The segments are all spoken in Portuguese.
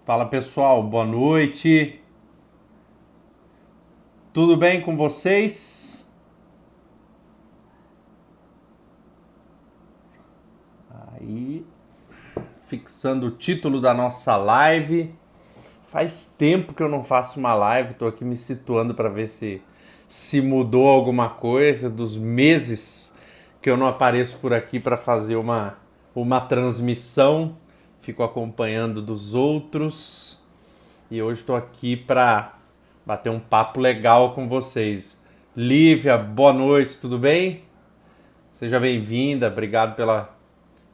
Fala pessoal, boa noite. Tudo bem com vocês? Aí, fixando o título da nossa live. Faz tempo que eu não faço uma live, tô aqui me situando para ver se mudou alguma coisa dos meses que eu não apareço por aqui para fazer uma transmissão. Fico acompanhando dos outros e hoje estou aqui para bater um papo legal com vocês. Lívia, boa noite, tudo bem? Seja bem-vinda, obrigado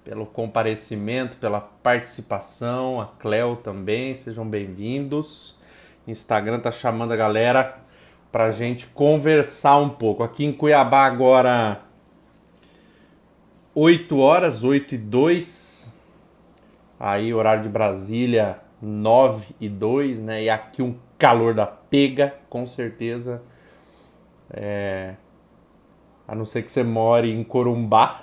pelo comparecimento, pela participação. A Cleo também, sejam bem-vindos. Instagram tá chamando a galera pra gente conversar um pouco. Aqui em Cuiabá agora 8 horas, 8 e 2. Aí horário de Brasília 9 e 2, né? E aqui um calor da pega, com certeza. A não ser que você more em Corumbá,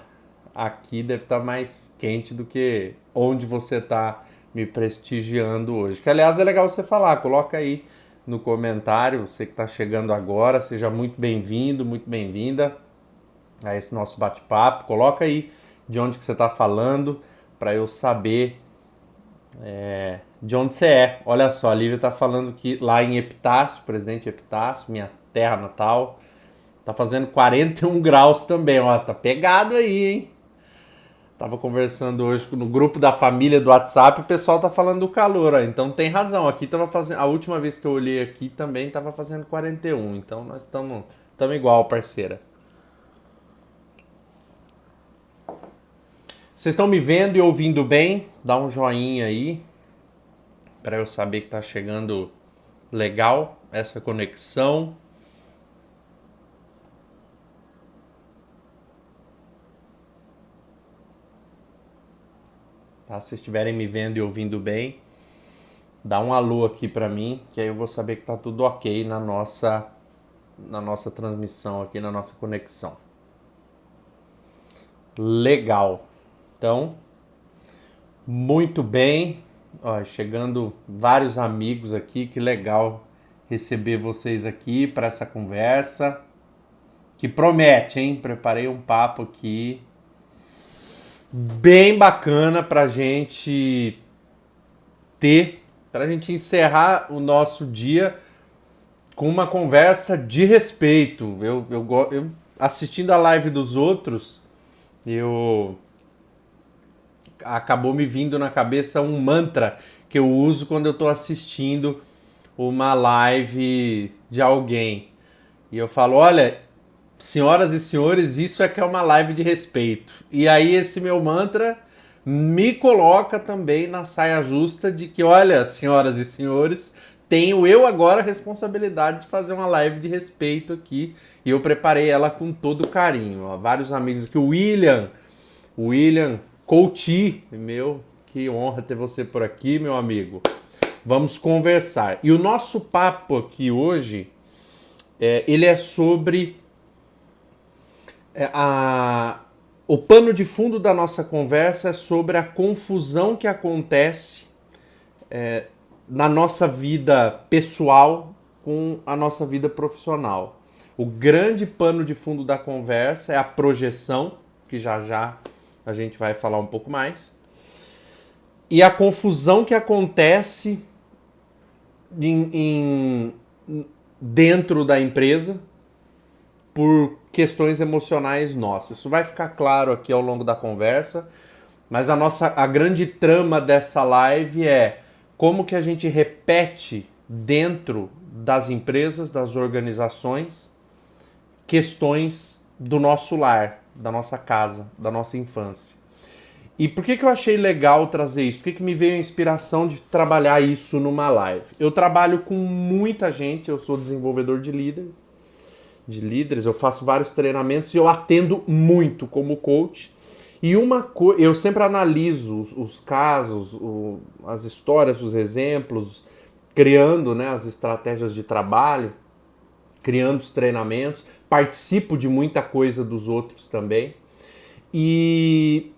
aqui deve estar mais quente do que onde você está me prestigiando hoje. Que aliás é legal você falar, coloca aí no comentário, você que está chegando agora, seja muito bem-vindo, muito bem-vinda a esse nosso bate-papo. Coloca aí de onde que você está falando para eu saber de onde você é. Olha só, a Lívia está falando que lá em Epitácio, Presidente Epitácio, minha terra natal, tá fazendo 41 graus também, ó, tá pegado aí, hein? Tava conversando hoje no grupo da família do WhatsApp, o pessoal tá falando do calor, ó. Então tem razão. Aqui tava fazendo, a última vez que eu olhei aqui também tava fazendo 41. Então nós estamos igual, parceira. Vocês estão me vendo e ouvindo bem? Dá um joinha aí para eu saber que tá chegando legal essa conexão. Tá? Se vocês estiverem me vendo e ouvindo bem, dá um alô aqui para mim, que aí eu vou saber que tá tudo ok na nossa transmissão aqui, na nossa conexão. Legal. Então, muito bem. Ó, chegando vários amigos aqui, que legal receber vocês aqui para essa conversa. Que promete, hein? Preparei um papo aqui bem bacana pra gente ter, pra gente encerrar o nosso dia com uma conversa de respeito. Eu assistindo a live dos outros, eu acabou me vindo na cabeça um mantra que eu uso quando eu estou assistindo uma live de alguém. E eu falo, olha, senhoras e senhores, isso é que é uma live de respeito. E aí esse meu mantra me coloca também na saia justa de que, olha, senhoras e senhores, tenho eu agora a responsabilidade de fazer uma live de respeito aqui. E eu preparei ela com todo carinho. Ó, vários amigos aqui, o William Couti, meu, que honra ter você por aqui, meu amigo. Vamos conversar. E o nosso papo aqui hoje, ele é sobre o pano de fundo da nossa conversa é sobre a confusão que acontece na nossa vida pessoal com a nossa vida profissional. O grande pano de fundo da conversa é a projeção, que já já a gente vai falar um pouco mais, e a confusão que acontece dentro da empresa por questões emocionais nossas. Isso vai ficar claro aqui ao longo da conversa, mas a grande trama dessa live é como que a gente repete dentro das empresas, das organizações, questões do nosso lar, da nossa casa, da nossa infância. E por que eu achei legal trazer isso? Por que me veio a inspiração de trabalhar isso numa live? Eu trabalho com muita gente, eu sou desenvolvedor de líderes, eu faço vários treinamentos e eu atendo muito como coach. E eu sempre analiso os casos, as histórias, os exemplos, criando, né, as estratégias de trabalho, criando os treinamentos, participo de muita coisa dos outros também. E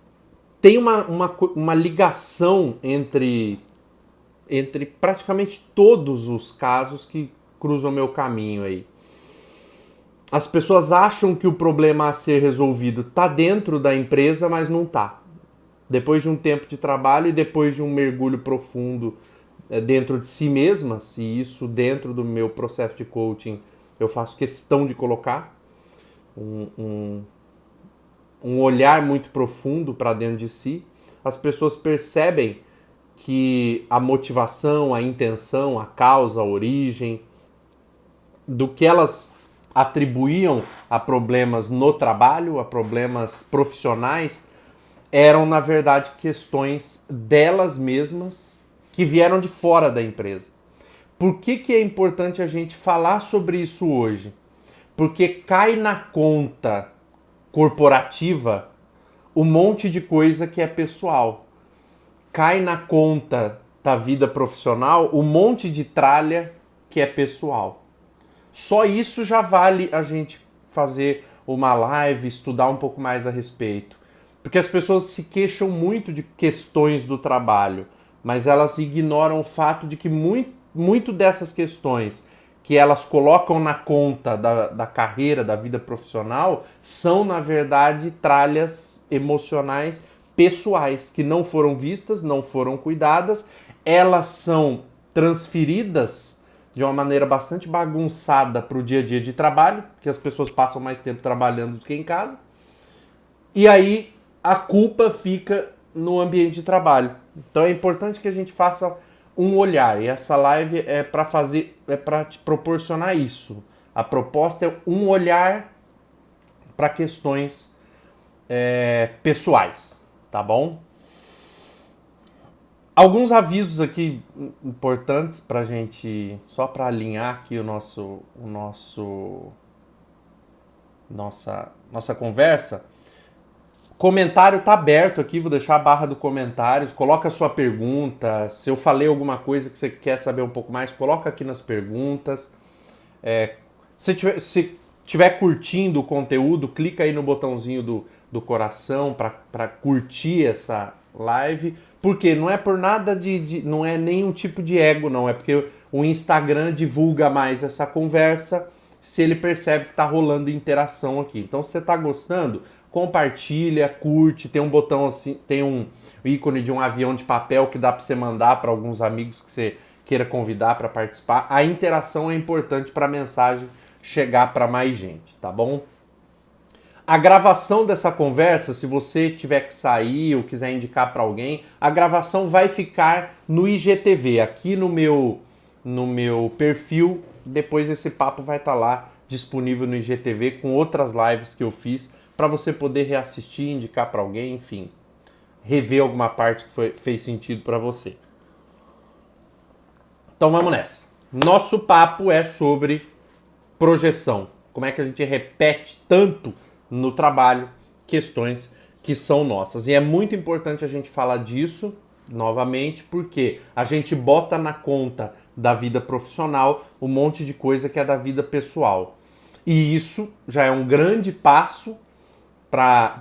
tem uma ligação entre entre praticamente todos os casos que cruzam meu caminho aí. As pessoas acham que o problema a ser resolvido está dentro da empresa, mas não está. Depois de um tempo de trabalho e depois de um mergulho profundo dentro de si mesmas, e isso dentro do meu processo de coaching eu faço questão de colocar, um olhar muito profundo para dentro de si, as pessoas percebem que a motivação, a intenção, a causa, a origem do que elas atribuíam a problemas no trabalho, a problemas profissionais, eram na verdade questões delas mesmas que vieram de fora da empresa. Por que é importante a gente falar sobre isso hoje? Porque cai na conta corporativa um monte de coisa que é pessoal. Cai na conta da vida profissional um monte de tralha que é pessoal. Só isso já vale a gente fazer uma live, estudar um pouco mais a respeito. Porque as pessoas se queixam muito de questões do trabalho, mas elas ignoram o fato de que muito dessas questões que elas colocam na conta da carreira, da vida profissional, são, na verdade, tralhas emocionais pessoais, que não foram vistas, não foram cuidadas, elas são transferidas de uma maneira bastante bagunçada para o dia a dia de trabalho, que as pessoas passam mais tempo trabalhando do que em casa, e aí a culpa fica no ambiente de trabalho. Então é importante que a gente faça um olhar, e essa live é para te proporcionar isso. A proposta é um olhar para questões pessoais, tá bom? Alguns avisos aqui importantes pra gente, só para alinhar aqui nossa conversa. Comentário tá aberto aqui, vou deixar a barra do comentários, coloca a sua pergunta, se eu falei alguma coisa que você quer saber um pouco mais, coloca aqui nas perguntas. Se tiver curtindo o conteúdo, clica aí no botãozinho do coração para curtir essa live, porque não é por nada não é nenhum tipo de ego, não, é porque o Instagram divulga mais essa conversa se ele percebe que tá rolando interação aqui. Então, se você tá gostando, compartilha, curte, tem um botão assim, tem um ícone de um avião de papel que dá para você mandar para alguns amigos que você queira convidar para participar. A interação é importante para a mensagem chegar para mais gente, tá bom? A gravação dessa conversa, se você tiver que sair ou quiser indicar para alguém, a gravação vai ficar no IGTV, aqui no meu perfil. Depois esse papo vai estar lá disponível no IGTV com outras lives que eu fiz para você poder reassistir, indicar para alguém, enfim, rever alguma parte que fez sentido para você. Então vamos nessa. Nosso papo é sobre projeção. Como é que a gente repete tanto no trabalho questões que são nossas. E é muito importante a gente falar disso novamente, porque a gente bota na conta da vida profissional um monte de coisa que é da vida pessoal. E isso já é um grande passo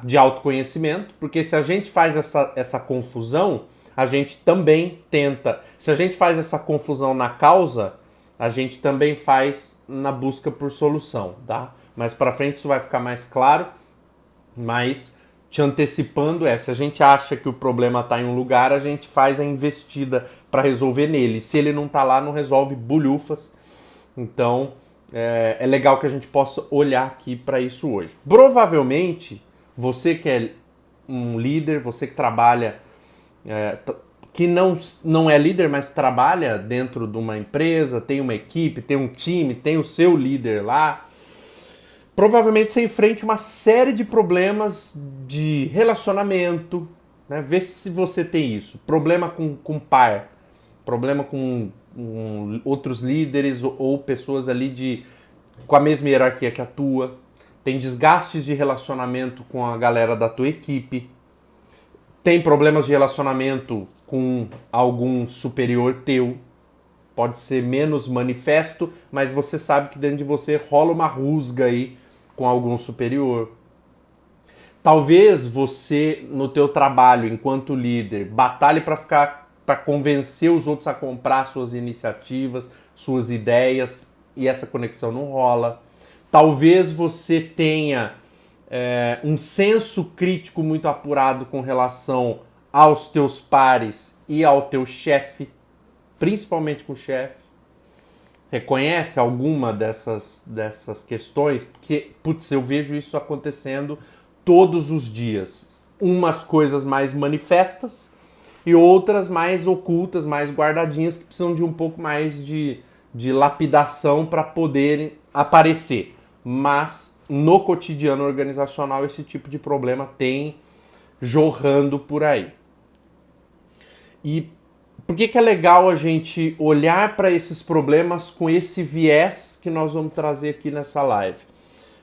de autoconhecimento, porque se a gente faz essa confusão, a gente também tenta. Se a gente faz essa confusão na causa, a gente também faz na busca por solução, tá? Mais para frente isso vai ficar mais claro, mas te antecipando se a gente acha que o problema está em um lugar, a gente faz a investida para resolver nele. Se ele não está lá, não resolve bulhufas. Então é legal que a gente possa olhar aqui para isso hoje. Provavelmente você que é um líder, você que trabalha, que não é líder, mas trabalha dentro de uma empresa, tem uma equipe, tem um time, tem o seu líder lá, provavelmente você enfrenta uma série de problemas de relacionamento, né? Vê se você tem isso. Problema com par, problema com outros líderes ou pessoas ali com a mesma hierarquia que a tua. Tem desgastes de relacionamento com a galera da tua equipe. Tem problemas de relacionamento com algum superior teu. Pode ser menos manifesto, mas você sabe que dentro de você rola uma rusga aí com algum superior. Talvez você, no teu trabalho, enquanto líder, batalhe para ficar para convencer os outros a comprar suas iniciativas, suas ideias, e essa conexão não rola. Talvez você tenha um senso crítico muito apurado com relação aos teus pares e ao teu chefe, principalmente com o chefe. Reconhece alguma dessas questões? Porque, putz, eu vejo isso acontecendo todos os dias. Umas coisas mais manifestas e outras mais ocultas, mais guardadinhas, que precisam de um pouco mais de lapidação para poderem aparecer. Mas no cotidiano organizacional esse tipo de problema tem jorrando por aí. E por que é legal a gente olhar para esses problemas com esse viés que nós vamos trazer aqui nessa live?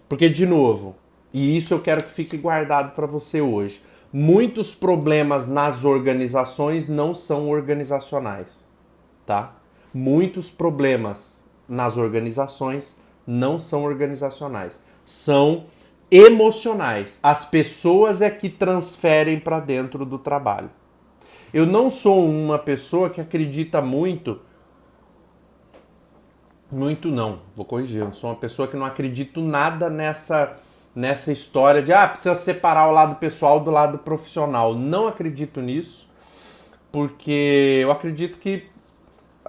Porque, de novo, e isso eu quero que fique guardado para você hoje, muitos problemas nas organizações não são organizacionais, tá? Muitos problemas nas organizações não são organizacionais, são emocionais. As pessoas é que transferem para dentro do trabalho. Eu não sou uma pessoa que acredita muito não, vou corrigir, eu sou uma pessoa que não acredito nada nessa história de precisa separar o lado pessoal do lado profissional. Não acredito nisso, porque eu acredito que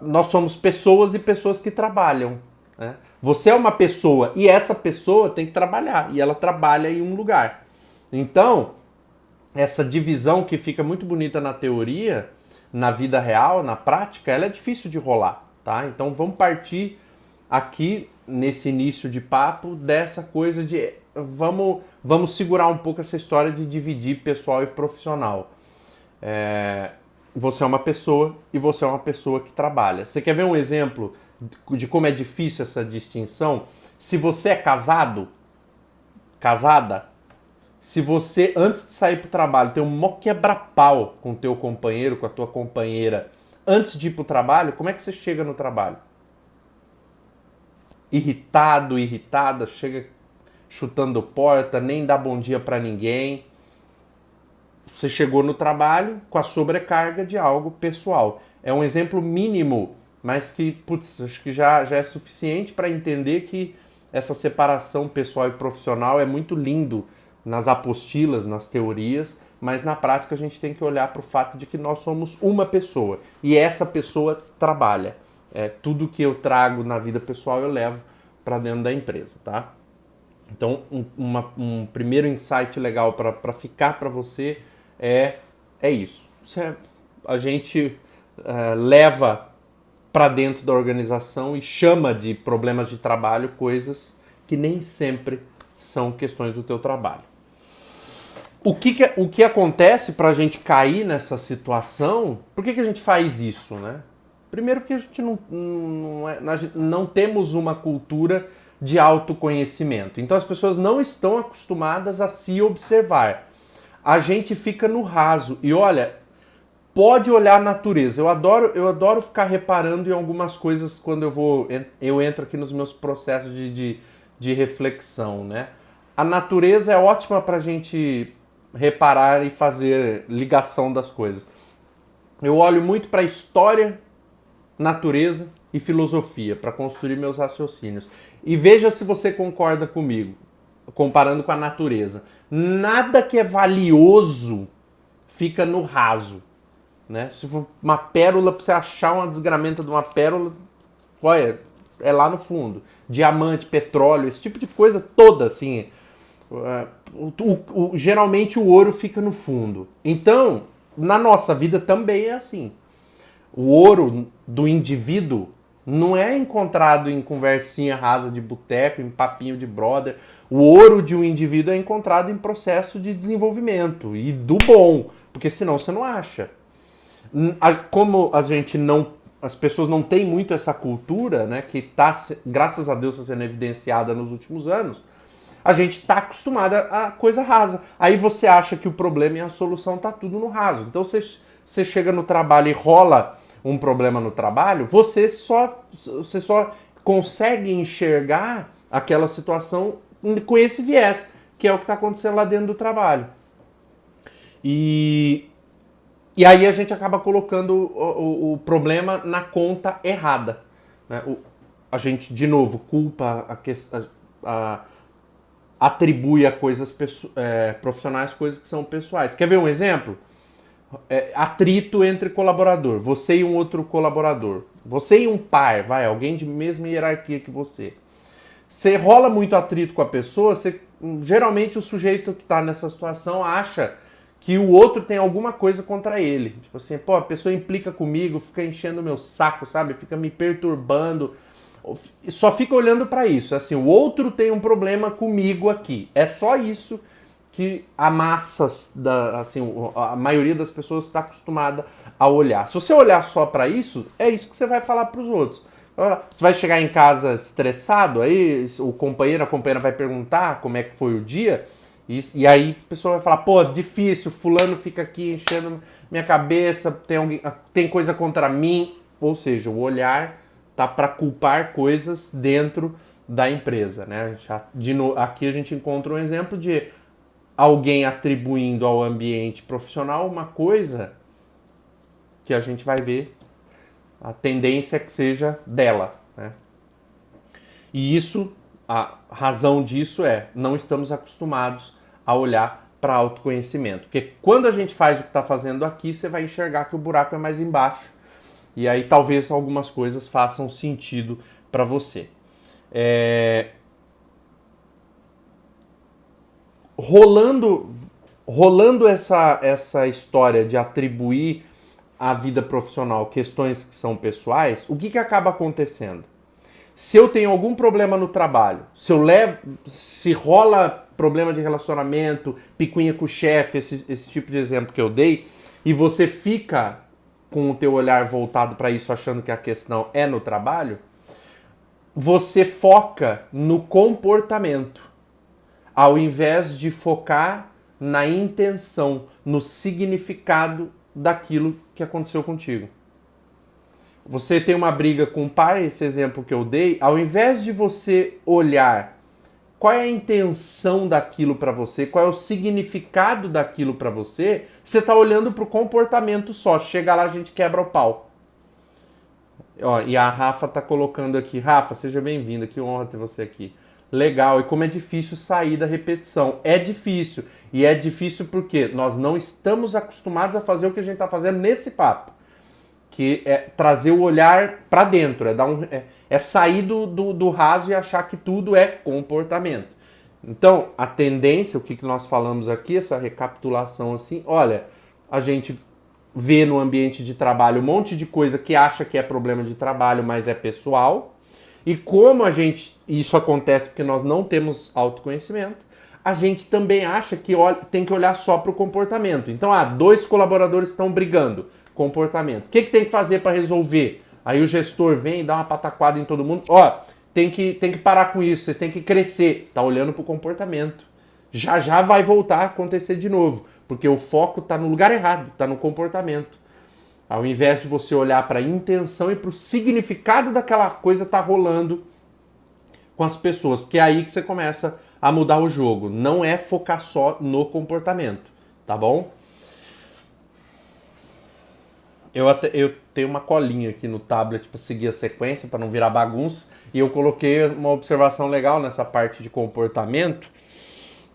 nós somos pessoas e pessoas que trabalham, né? Você é uma pessoa e essa pessoa tem que trabalhar, e ela trabalha em um lugar. Então, essa divisão que fica muito bonita na teoria, na vida real, na prática, ela é difícil de rolar, tá? Então vamos partir aqui nesse início de papo dessa coisa de vamos segurar um pouco essa história de dividir pessoal e profissional. Você é uma pessoa e você é uma pessoa que trabalha. Você quer ver um exemplo de como é difícil essa distinção? Se você é casada, se você, antes de sair pro trabalho, tem um mó quebra-pau com o teu companheiro, com a tua companheira, antes de ir pro trabalho, como é que você chega no trabalho? Irritado, irritada, chega chutando porta, nem dá bom dia pra ninguém. Você chegou no trabalho com a sobrecarga de algo pessoal. É um exemplo mínimo, mas que, putz, acho que já é suficiente para entender que essa separação pessoal e profissional é muito lindo nas apostilas, nas teorias, mas na prática a gente tem que olhar para o fato de que nós somos uma pessoa e essa pessoa trabalha. Tudo que eu trago na vida pessoal eu levo para dentro da empresa, tá? Então, um primeiro insight legal para ficar para você é isso. A gente leva para dentro da organização e chama de problemas de trabalho coisas que nem sempre são questões do teu trabalho. O que acontece para a gente cair nessa situação? Por que a gente faz isso, né? Primeiro porque a gente não temos uma cultura de autoconhecimento. Então as pessoas não estão acostumadas a se observar. A gente fica no raso. E olha, pode olhar a natureza. Eu adoro ficar reparando em algumas coisas quando eu entro aqui nos meus processos de reflexão, né? A natureza é ótima para a gente reparar e fazer ligação das coisas. Eu olho muito para a história, natureza e filosofia para construir meus raciocínios. E veja se você concorda comigo, comparando com a natureza. Nada que é valioso fica no raso, né? Se for uma pérola, para você achar uma desgramenta de uma pérola, olha, é lá no fundo. Diamante, petróleo, esse tipo de coisa toda, assim. Geralmente o ouro fica no fundo. Então, na nossa vida também é assim. O ouro do indivíduo não é encontrado em conversinha rasa de boteco, em papinho de brother. O ouro de um indivíduo é encontrado em processo de desenvolvimento e do bom, porque senão você não acha. Como as pessoas não têm muito essa cultura, né, que está, graças a Deus, sendo evidenciada nos últimos anos, a gente está acostumado a coisa rasa. Aí você acha que o problema e a solução está tudo no raso. Então você chega no trabalho e rola um problema no trabalho, você só consegue enxergar aquela situação com esse viés, que é o que está acontecendo lá dentro do trabalho. E E aí a gente acaba colocando o problema na conta errada. Né? A gente, de novo, culpa atribui a coisas profissionais coisas que são pessoais. Quer ver um exemplo? Atrito entre colaborador, você e um outro colaborador. Você e um par, alguém de mesma hierarquia que você. Você rola muito atrito com a pessoa, geralmente o sujeito que está nessa situação acha que o outro tem alguma coisa contra ele. Tipo assim, a pessoa implica comigo, fica enchendo o meu saco, sabe? Fica me perturbando. Só fica olhando para isso. Assim, o outro tem um problema comigo aqui. É só isso que a massa, a maioria das pessoas está acostumada a olhar. Se você olhar só para isso, é isso que você vai falar para os outros. Você vai chegar em casa estressado, aí o companheiro, a companheira vai perguntar como é que foi o dia, e aí a pessoa vai falar, difícil, fulano fica aqui enchendo minha cabeça, tem coisa contra mim. Ou seja, o olhar tá para culpar coisas dentro da empresa, né? Aqui a gente encontra um exemplo de alguém atribuindo ao ambiente profissional uma coisa que a gente vai ver a tendência é que seja dela, né? E a razão disso não estamos acostumados a olhar para autoconhecimento. Porque quando a gente faz o que está fazendo aqui, você vai enxergar que o buraco é mais embaixo. E aí talvez algumas coisas façam sentido para você. Rolando essa história de atribuir à vida profissional questões que são pessoais, o que acaba acontecendo? Se eu tenho algum problema no trabalho, se rola problema de relacionamento, picuinha com o chefe, esse tipo de exemplo que eu dei, e você fica com o teu olhar voltado para isso, achando que a questão é no trabalho, você foca no comportamento, ao invés de focar na intenção, no significado daquilo que aconteceu contigo. Você tem uma briga com o pai, esse exemplo que eu dei, ao invés de você olhar qual é a intenção daquilo para você, qual é o significado daquilo para você, você está olhando para o comportamento só. Chega lá, a gente quebra o pau. E a Rafa está colocando aqui. Rafa, seja bem-vinda, que honra ter você aqui. Legal, e como é difícil sair da repetição. É difícil, e é difícil porque nós não estamos acostumados a fazer o que a gente está fazendo nesse papo. Que é trazer o olhar para dentro, é sair do raso e achar que tudo é comportamento. Então, a tendência, o que nós falamos aqui, essa recapitulação assim, olha, a gente vê no ambiente de trabalho um monte de coisa que acha que é problema de trabalho, mas é pessoal. E como isso acontece porque nós não temos autoconhecimento, a gente também acha que tem que olhar só para o comportamento. Então, 2 colaboradores estão brigando. Comportamento. O que tem que fazer para resolver? Aí o gestor vem e dá uma pataquada em todo mundo. Tem que parar com isso, vocês têm que crescer. Tá olhando pro comportamento. Já vai voltar a acontecer de novo, porque o foco tá no lugar errado, tá no comportamento. Ao invés de você olhar para a intenção e para o significado daquela coisa tá rolando com as pessoas, porque é aí que você começa a mudar o jogo. Não é focar só no comportamento, tá bom? Eu tenho uma colinha aqui no tablet para seguir a sequência, para não virar bagunça, e eu coloquei uma observação legal nessa parte de comportamento,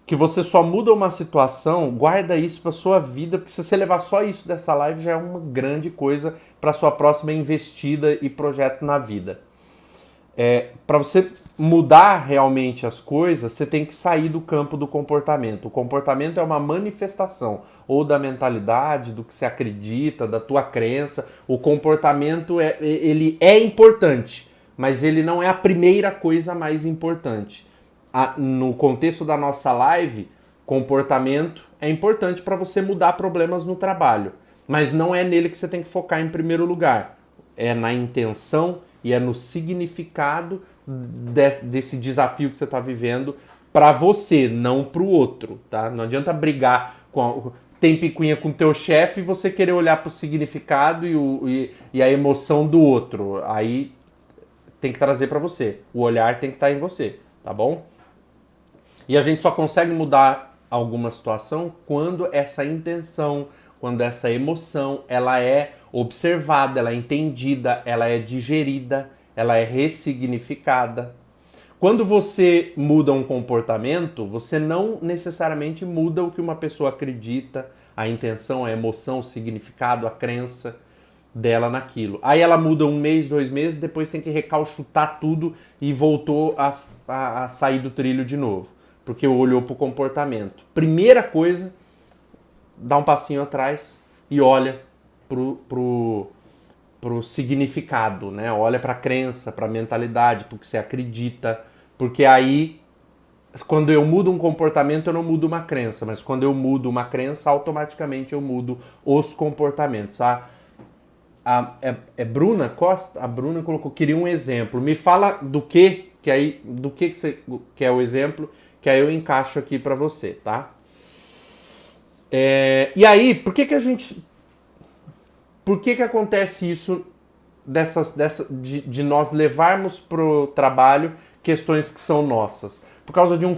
que você só muda uma situação, guarda isso para sua vida, porque se você levar só isso dessa live já é uma grande coisa para sua próxima investida e projeto na vida. Para você mudar realmente as coisas, você tem que sair do campo do comportamento. O comportamento é uma manifestação ou da mentalidade, do que você acredita, da tua crença. O comportamento ele é importante, mas ele não é a primeira coisa mais importante. No contexto da nossa live, comportamento é importante para você mudar problemas no trabalho, mas não é nele que você tem que focar em primeiro lugar. É na intenção e é no significado desse desafio que você está vivendo para você, não para o outro, tá? Não adianta brigar tem picuinha com o teu chefe e você querer olhar para o significado e a emoção do outro. Aí tem que trazer para você. O olhar tem que estar em você, tá bom? E a gente só consegue mudar alguma situação quando essa intenção, quando essa emoção ela é observada, ela é entendida, ela é digerida, ela é ressignificada. Quando você muda um comportamento, você não necessariamente muda o que uma pessoa acredita, a intenção, a emoção, o significado, a crença dela naquilo. Aí ela muda um mês, 2 meses, depois tem que recalchutar tudo e voltou a sair do trilho de novo, porque olhou para o comportamento. Primeira coisa, dá um passinho atrás e olha pro significado, né? Olha para a crença, para a mentalidade, para o que você acredita, porque aí quando eu mudo um comportamento eu não mudo uma crença, mas quando eu mudo uma crença automaticamente eu mudo os comportamentos. É Bruna Costa? A Bruna colocou, queria um exemplo. Me fala do que você quer o exemplo, que aí eu encaixo aqui para você, tá? E aí, por que acontece isso de nós levarmos pro trabalho questões que são nossas? Por causa do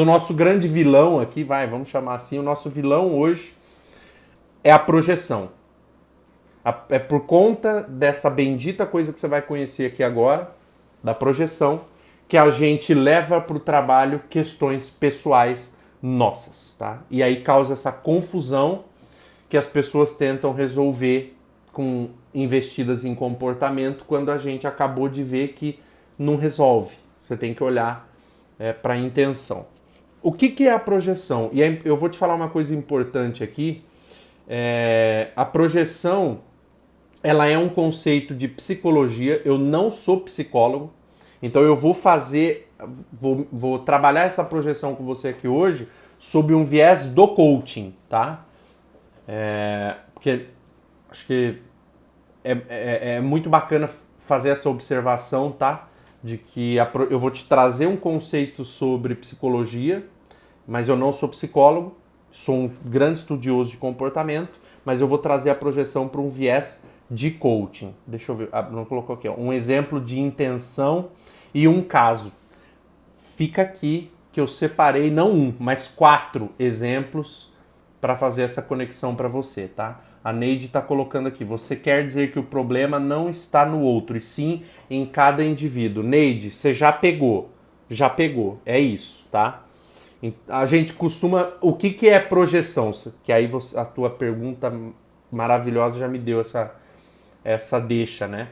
nosso grande vilão aqui, vamos chamar assim, o nosso vilão hoje é a projeção. É por conta dessa bendita coisa que você vai conhecer aqui agora, da projeção, que a gente leva para o trabalho questões pessoais nossas, tá? E aí causa essa confusão que as pessoas tentam resolver com investidas em comportamento, quando a gente acabou de ver que não resolve. Você tem que olhar para a intenção. O que é a projeção? E aí eu vou te falar uma coisa importante aqui. A projeção, ela é um conceito de psicologia. Eu não sou psicólogo, então eu vou trabalhar essa projeção com você aqui hoje sob um viés do coaching, tá? Porque acho que é muito bacana fazer essa observação, tá? De que eu vou te trazer um conceito sobre psicologia, mas eu não sou psicólogo, sou um grande estudioso de comportamento, mas eu vou trazer a projeção para um viés de coaching. Deixa eu ver, não colocou aqui, ó, um exemplo de intenção e um caso. Fica aqui que eu separei não um, mas 4 exemplos para fazer essa conexão para você, tá? A Neide está colocando aqui, você quer dizer que o problema não está no outro, e sim em cada indivíduo. Neide, você já pegou, é isso, tá? A gente costuma... O que é projeção? Que aí a tua pergunta maravilhosa já me deu essa deixa, né?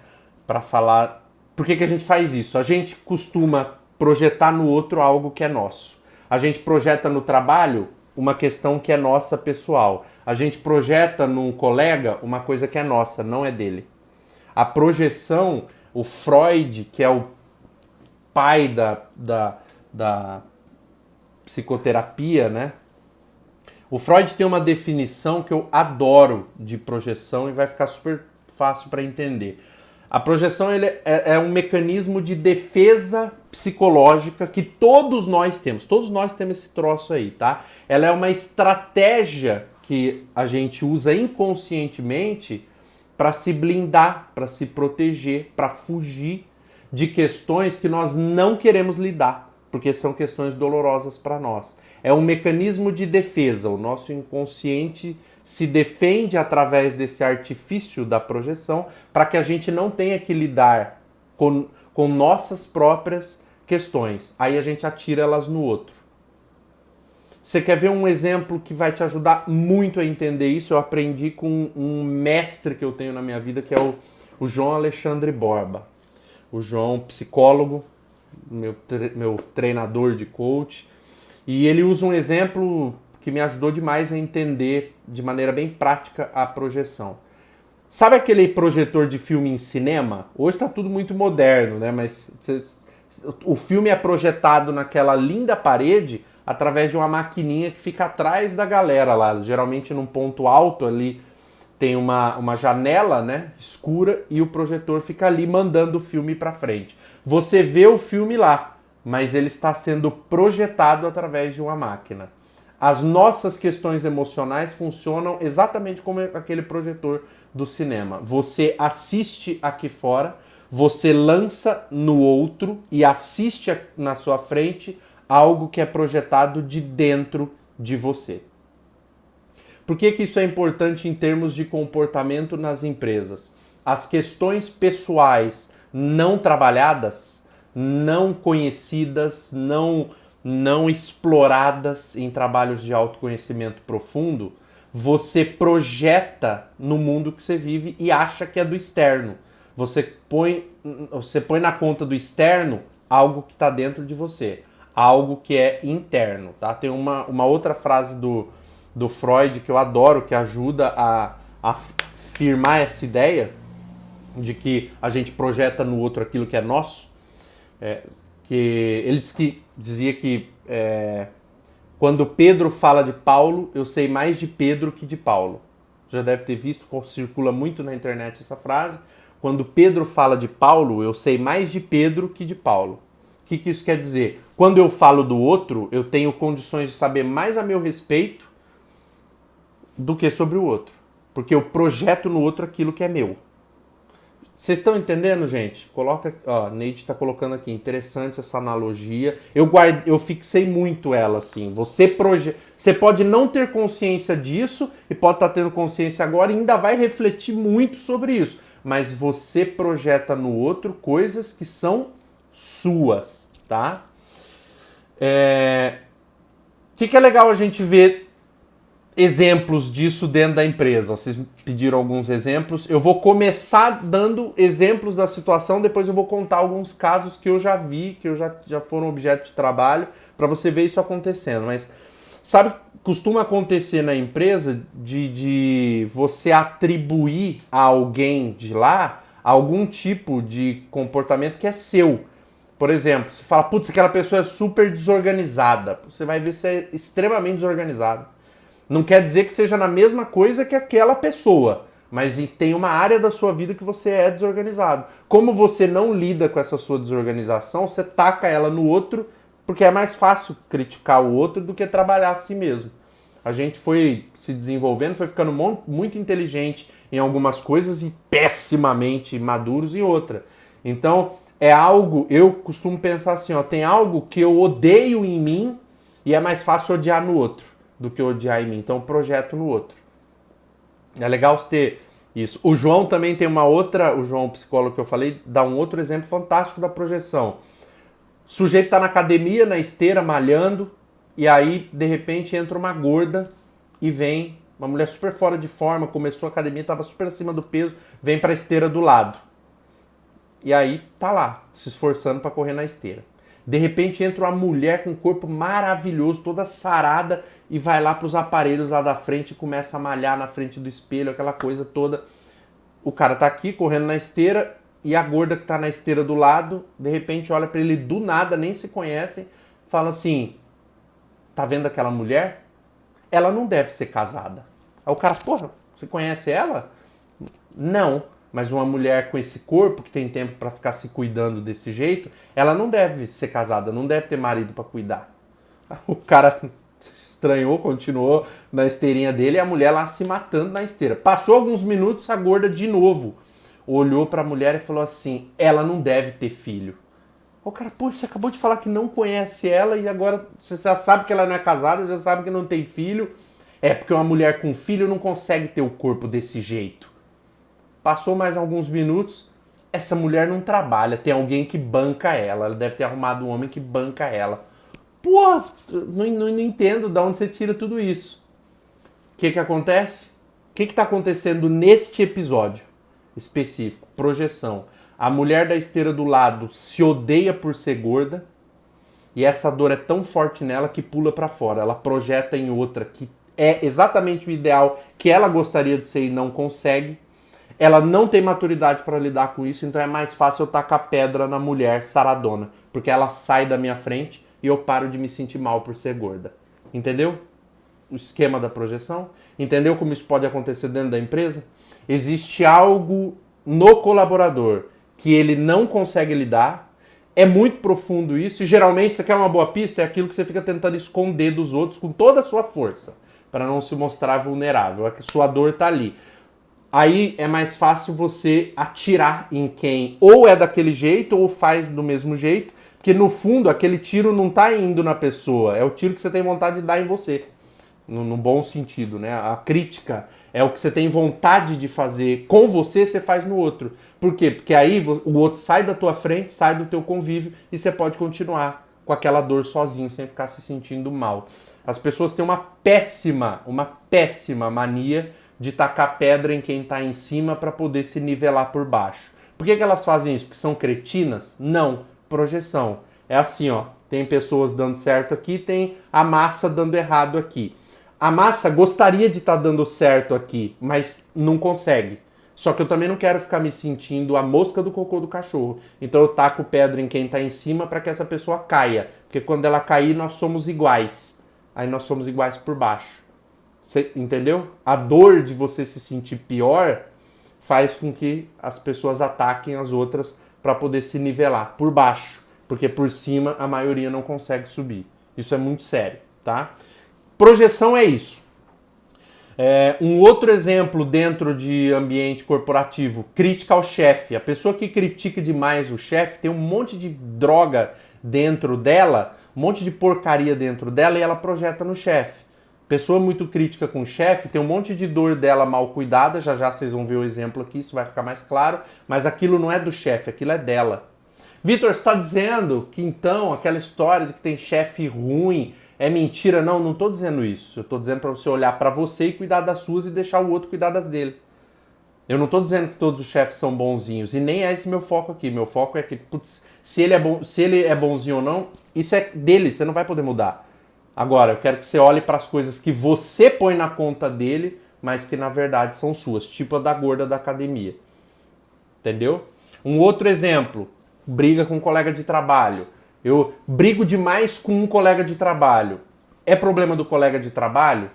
Para falar... Por que a gente faz isso? A gente costuma projetar no outro algo que é nosso. A gente projeta no trabalho uma questão que é nossa, pessoal. A gente projeta num colega uma coisa que é nossa, não é dele. A projeção, o Freud, que é o pai da psicoterapia, né? O Freud tem uma definição que eu adoro de projeção e vai ficar super fácil para entender. A projeção é um mecanismo de defesa psicológica que todos nós temos. Todos nós temos esse troço aí, tá? Ela é uma estratégia que a gente usa inconscientemente para se blindar, para se proteger, para fugir de questões que nós não queremos lidar, porque são questões dolorosas para nós. É um mecanismo de defesa. O nosso inconsciente se defende através desse artifício da projeção para que a gente não tenha que lidar com nossas próprias questões. Aí a gente atira elas no outro. Você quer ver um exemplo que vai te ajudar muito a entender isso? Eu aprendi com um mestre que eu tenho na minha vida, que é o João Alexandre Borba. O João, psicólogo, meu treinador de coach. E ele usa um exemplo que me ajudou demais a entender de maneira bem prática a projeção. Sabe aquele projetor de filme em cinema? Hoje está tudo muito moderno, né? Mas o filme é projetado naquela linda parede através de uma maquininha que fica atrás da galera lá. Geralmente num ponto alto ali tem uma janela, né, escura, e o projetor fica ali mandando o filme para frente. Você vê o filme lá, mas ele está sendo projetado através de uma máquina. As nossas questões emocionais funcionam exatamente como aquele projetor do cinema. Você assiste aqui fora, você lança no outro e assiste na sua frente algo que é projetado de dentro de você. Por que que isso é importante em termos de comportamento nas empresas? As questões pessoais não trabalhadas, não conhecidas, não exploradas em trabalhos de autoconhecimento profundo, você projeta no mundo que você vive e acha que é do externo. Você põe na conta do externo algo que está dentro de você, algo que é interno, tá? Tem uma outra frase do Freud que eu adoro, que ajuda a firmar essa ideia de que a gente projeta no outro aquilo que é nosso. Que ele dizia que quando Pedro fala de Paulo, eu sei mais de Pedro que de Paulo. Já deve ter visto, circula muito na internet essa frase. Quando Pedro fala de Paulo, eu sei mais de Pedro que de Paulo. O que isso quer dizer? Quando eu falo do outro, eu tenho condições de saber mais a meu respeito do que sobre o outro. Porque eu projeto no outro aquilo que é meu. Vocês estão entendendo, gente? Coloca, ó, Neide está colocando aqui, interessante essa analogia. Eu fixei muito ela, assim. Você pode não ter consciência disso e pode estar tendo consciência agora e ainda vai refletir muito sobre isso. Mas você projeta no outro coisas que são suas, tá? O que é legal a gente ver exemplos disso dentro da empresa. Vocês pediram alguns exemplos. Eu vou começar dando exemplos da situação, depois eu vou contar alguns casos que eu já vi, que já foram objeto de trabalho, para você ver isso acontecendo. Mas sabe, costuma acontecer na empresa de você atribuir a alguém de lá algum tipo de comportamento que é seu. Por exemplo, você fala, putz, aquela pessoa é super desorganizada. Você vai ver se é extremamente desorganizado. Não quer dizer que seja na mesma coisa que aquela pessoa, mas tem uma área da sua vida que você é desorganizado. Como você não lida com essa sua desorganização, você taca ela no outro, porque é mais fácil criticar o outro do que trabalhar a si mesmo. A gente foi se desenvolvendo, foi ficando muito inteligente em algumas coisas e pessimamente maduros em outra. Então, é algo, eu costumo pensar assim, ó, tem algo que eu odeio em mim e é mais fácil odiar no outro do que odiar em mim. Então, eu projeto no outro. É legal ter isso. O João também tem uma outra, o João, psicólogo que eu falei, dá um outro exemplo fantástico da projeção. O sujeito tá na academia, na esteira, malhando, e aí, de repente, entra uma gorda e vem uma mulher super fora de forma, começou a academia, tava super acima do peso, vem pra esteira do lado. E aí, tá lá, se esforçando para correr na esteira. De repente entra uma mulher com um corpo maravilhoso, toda sarada, e vai lá para os aparelhos lá da frente e começa a malhar na frente do espelho, aquela coisa toda. O cara tá aqui correndo na esteira e a gorda que tá na esteira do lado, de repente olha para ele do nada, nem se conhecem, fala assim, tá vendo aquela mulher? Ela não deve ser casada. Aí o cara, porra, você conhece ela? Não. Mas uma mulher com esse corpo, que tem tempo para ficar se cuidando desse jeito, ela não deve ser casada, não deve ter marido para cuidar. O cara estranhou, continuou na esteirinha dele e a mulher lá se matando na esteira. Passou alguns minutos, a gorda de novo olhou para a mulher e falou assim, ela não deve ter filho. O cara, pô, você acabou de falar que não conhece ela e agora você já sabe que ela não é casada, já sabe que não tem filho. É, porque uma mulher com filho não consegue ter o corpo desse jeito. Passou mais alguns minutos, essa mulher não trabalha, tem alguém que banca ela. Ela deve ter arrumado um homem que banca ela. Pô, não entendo de onde você tira tudo isso. O que acontece? O que está acontecendo neste episódio específico? Projeção. A mulher da esteira do lado se odeia por ser gorda e essa dor é tão forte nela que pula para fora. Ela projeta em outra que é exatamente o ideal que ela gostaria de ser e não consegue. Ela não tem maturidade para lidar com isso, então é mais fácil eu tacar pedra na mulher saradona, porque ela sai da minha frente e eu paro de me sentir mal por ser gorda. Entendeu? O esquema da projeção? Entendeu como isso pode acontecer dentro da empresa? Existe algo no colaborador que ele não consegue lidar, é muito profundo isso, e geralmente você quer uma boa pista, é aquilo que você fica tentando esconder dos outros com toda a sua força, para não se mostrar vulnerável, é que sua dor está ali. Aí é mais fácil você atirar em quem ou é daquele jeito ou faz do mesmo jeito, porque no fundo aquele tiro não tá indo na pessoa, é o tiro que você tem vontade de dar em você. no bom sentido, né? A crítica é o que você tem vontade de fazer com você, você faz no outro. Por quê? Porque aí o outro sai da tua frente, sai do teu convívio e você pode continuar com aquela dor sozinho, sem ficar se sentindo mal. As pessoas têm uma péssima mania de tacar pedra em quem está em cima para poder se nivelar por baixo. Por que elas fazem isso? Porque são cretinas? Não. Projeção. É assim, ó. Tem pessoas dando certo aqui, tem a massa dando errado aqui. A massa gostaria de estar dando certo aqui, mas não consegue. Só que eu também não quero ficar me sentindo a mosca do cocô do cachorro. Então eu taco pedra em quem está em cima para que essa pessoa caia. Porque quando ela cair, nós somos iguais. Aí nós somos iguais por baixo. Você entendeu? A dor de você se sentir pior faz com que as pessoas ataquem as outras para poder se nivelar por baixo. Porque por cima a maioria não consegue subir. Isso é muito sério, tá? Projeção é isso. Um outro exemplo dentro de ambiente corporativo, crítica ao chefe. A pessoa que critica demais o chefe tem um monte de droga dentro dela, um monte de porcaria dentro dela e ela projeta no chefe. Pessoa muito crítica com o chefe tem um monte de dor dela mal cuidada, já já vocês vão ver o exemplo aqui, isso vai ficar mais claro, mas aquilo não é do chefe, aquilo é dela. Vitor, você está dizendo que então aquela história de que tem chefe ruim é mentira? Não, não estou dizendo isso. Eu estou dizendo para você olhar para você e cuidar das suas e deixar o outro cuidar das dele. Eu não estou dizendo que todos os chefes são bonzinhos e nem é esse meu foco aqui. Meu foco é que, putz, se ele é bonzinho ou não, isso é dele, você não vai poder mudar. Agora, eu quero que você olhe para as coisas que você põe na conta dele, mas que na verdade são suas, tipo a da gorda da academia. Entendeu? Um outro exemplo, briga com um colega de trabalho. Eu brigo demais com um colega de trabalho. É problema do colega de trabalho?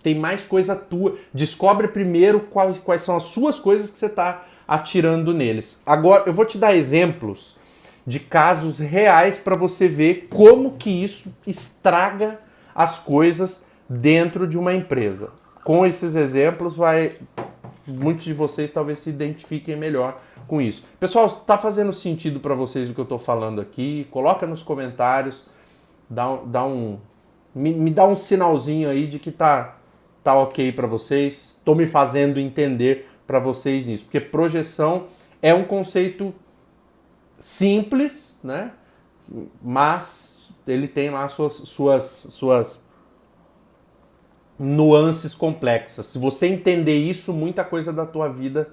Tem mais coisa tua. Descobre primeiro quais são as suas coisas que você está atirando neles. Agora, eu vou te dar exemplos de casos reais para você ver como que isso estraga as coisas dentro de uma empresa. Com esses exemplos, muitos de vocês talvez se identifiquem melhor com isso. Pessoal, está fazendo sentido para vocês o que eu estou falando aqui? Coloca nos comentários, me dá um sinalzinho aí de que tá ok para vocês. Estou me fazendo entender para vocês nisso, porque projeção é um conceito simples, né? Mas ele tem lá suas nuances complexas. Se você entender isso, muita coisa da tua vida,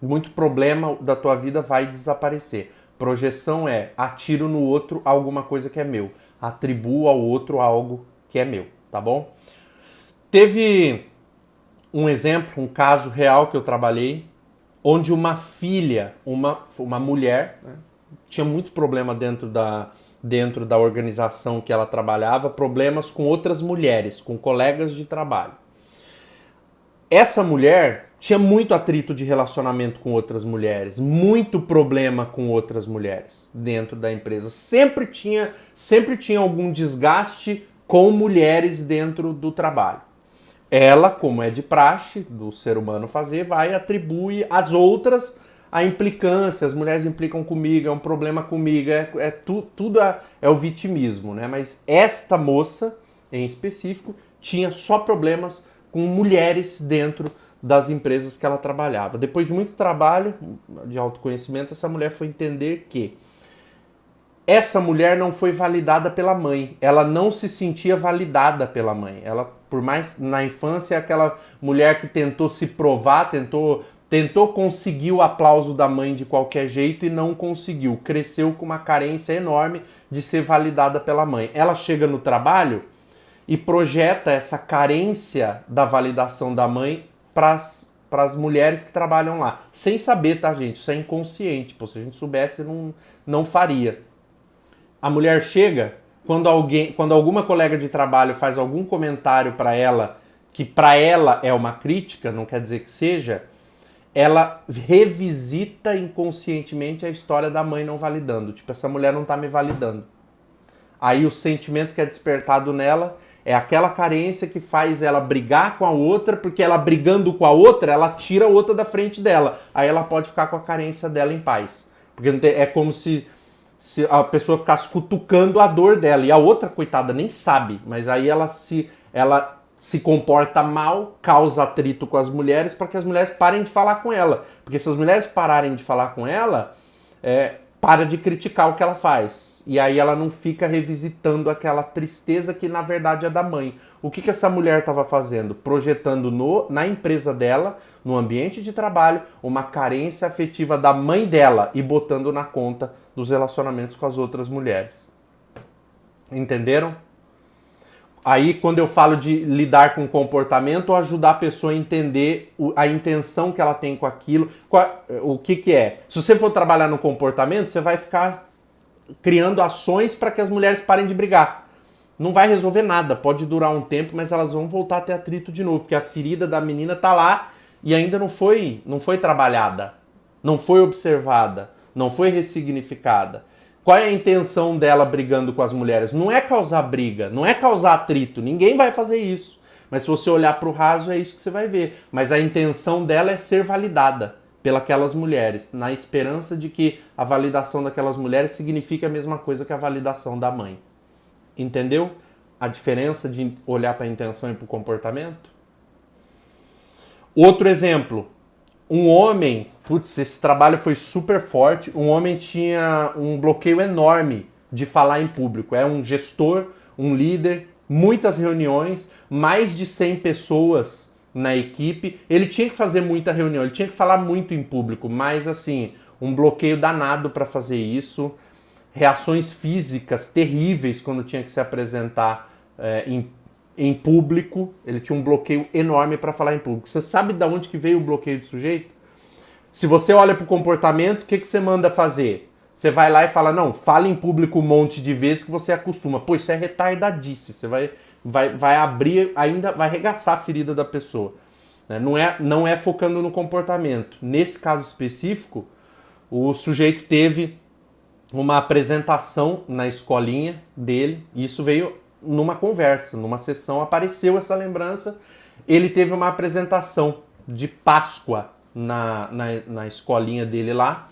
muito problema da tua vida vai desaparecer. Projeção é atiro no outro alguma coisa que é meu. Atribuo ao outro algo que é meu, tá bom? Teve um exemplo, um caso real que eu trabalhei, onde uma filha, uma mulher, né, tinha muito problema dentro da organização que ela trabalhava, problemas com outras mulheres, com colegas de trabalho. Essa mulher tinha muito atrito de relacionamento com outras mulheres, muito problema com outras mulheres dentro da empresa. Sempre tinha algum desgaste com mulheres dentro do trabalho. Ela, como é de praxe do ser humano fazer, vai atribui às outras a implicância, as mulheres implicam comigo, é um problema comigo, tudo é o vitimismo, né? Mas esta moça, em específico, tinha só problemas com mulheres dentro das empresas que ela trabalhava. Depois de muito trabalho, de autoconhecimento, essa mulher foi entender que essa mulher não foi validada pela mãe. Ela não se sentia validada pela mãe. Ela, por mais na infância, é aquela mulher que tentou se provar, tentou conseguir o aplauso da mãe de qualquer jeito e não conseguiu. Cresceu com uma carência enorme de ser validada pela mãe. Ela chega no trabalho e projeta essa carência da validação da mãe para as mulheres que trabalham lá. Sem saber, tá, gente? Isso é inconsciente. Pô, se a gente soubesse, não faria. A mulher chega, quando alguma colega de trabalho faz algum comentário para ela, que para ela é uma crítica, não quer dizer que seja, ela revisita inconscientemente a história da mãe não validando. Tipo, essa mulher não tá me validando. Aí o sentimento que é despertado nela é aquela carência que faz ela brigar com a outra, porque ela brigando com a outra, ela tira a outra da frente dela. Aí ela pode ficar com a carência dela em paz. Porque é como se a pessoa ficasse cutucando a dor dela. E a outra, coitada, nem sabe. Mas aí ela se comporta mal, causa atrito com as mulheres para que as mulheres parem de falar com ela. Porque se as mulheres pararem de falar com ela, para de criticar o que ela faz. E aí ela não fica revisitando aquela tristeza que na verdade é da mãe. O que essa mulher estava fazendo? Projetando na empresa dela, no ambiente de trabalho, uma carência afetiva da mãe dela e botando na conta dos relacionamentos com as outras mulheres. Entenderam? Aí, quando eu falo de lidar com o comportamento, ajudar a pessoa a entender a intenção que ela tem com aquilo, o que é. Se você for trabalhar no comportamento, você vai ficar criando ações para que as mulheres parem de brigar. Não vai resolver nada, pode durar um tempo, mas elas vão voltar a ter atrito de novo, porque a ferida da menina tá lá e ainda não foi trabalhada, não foi observada, não foi ressignificada. Qual é a intenção dela brigando com as mulheres? Não é causar briga, não é causar atrito, ninguém vai fazer isso. Mas se você olhar para o raso, é isso que você vai ver. Mas a intenção dela é ser validada pelas mulheres, na esperança de que a validação daquelas mulheres signifique a mesma coisa que a validação da mãe. Entendeu a diferença de olhar para a intenção e para o comportamento? Outro exemplo. Um homem, esse trabalho foi super forte, um homem tinha um bloqueio enorme de falar em público. É um gestor, um líder, muitas reuniões, mais de 100 pessoas na equipe. Ele tinha que fazer muita reunião, ele tinha que falar muito em público, mas assim, um bloqueio danado para fazer isso. Reações físicas terríveis quando tinha que se apresentar em público. Ele tinha um bloqueio enorme para falar em público. Você sabe de onde que veio o bloqueio do sujeito? Se você olha para o comportamento, o que você manda fazer? Você vai lá e fala, não, fala em público um monte de vezes que você acostuma. Pô, isso é retardadice. Você vai abrir, ainda vai arregaçar a ferida da pessoa. Não é focando no comportamento. Nesse caso específico, o sujeito teve uma apresentação na escolinha dele, e isso veio numa conversa, numa sessão, apareceu essa lembrança. Ele teve uma apresentação de Páscoa na escolinha dele lá,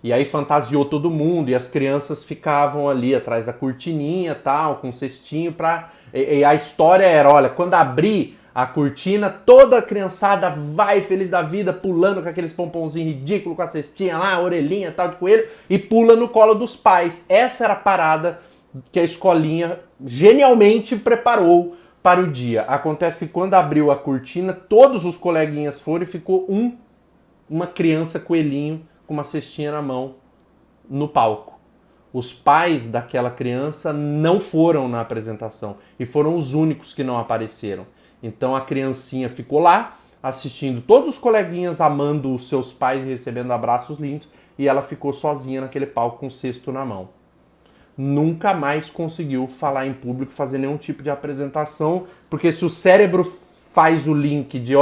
e aí fantasiou todo mundo, e as crianças ficavam ali atrás da cortininha, tal, com um cestinho, e a história era, olha, quando abrir a cortina, toda a criançada vai feliz da vida, pulando com aqueles pomponzinhos ridículos, com a cestinha lá, a orelhinha tal de coelho, e pula no colo dos pais. Essa era a parada que a escolinha genialmente preparou para o dia. Acontece que quando abriu a cortina, todos os coleguinhas foram e ficou uma criança coelhinho com uma cestinha na mão no palco. Os pais daquela criança não foram na apresentação e foram os únicos que não apareceram. Então a criancinha ficou lá, assistindo todos os coleguinhas amando os seus pais e recebendo abraços lindos, e ela ficou sozinha naquele palco com o cesto na mão. Nunca mais conseguiu falar em público, fazer nenhum tipo de apresentação, porque se o cérebro faz o link de,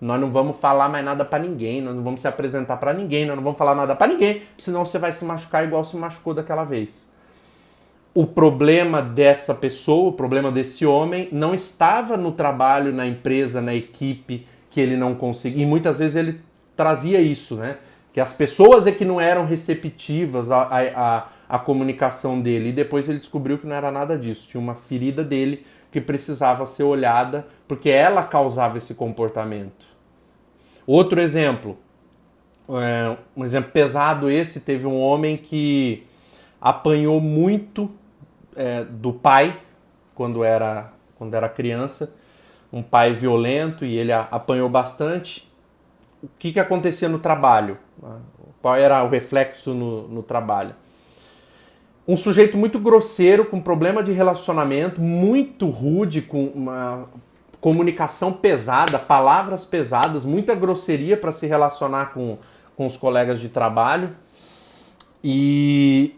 nós não vamos falar mais nada pra ninguém, nós não vamos se apresentar pra ninguém, nós não vamos falar nada pra ninguém, senão você vai se machucar igual se machucou daquela vez. O problema dessa pessoa, o problema desse homem, não estava no trabalho, na empresa, na equipe, que ele não conseguia. E muitas vezes ele trazia isso, né? Que as pessoas é que não eram receptivas à comunicação dele. E depois ele descobriu que não era nada disso. Tinha uma ferida dele que precisava ser olhada, porque ela causava esse comportamento. Outro exemplo, um exemplo pesado esse, teve um homem que apanhou muito do pai quando era criança, um pai violento, e ele apanhou bastante. O que acontecia no trabalho? Qual era o reflexo no trabalho? Um sujeito muito grosseiro, com problema de relacionamento, muito rude, com uma comunicação pesada, palavras pesadas, muita grosseria para se relacionar com os colegas de trabalho. E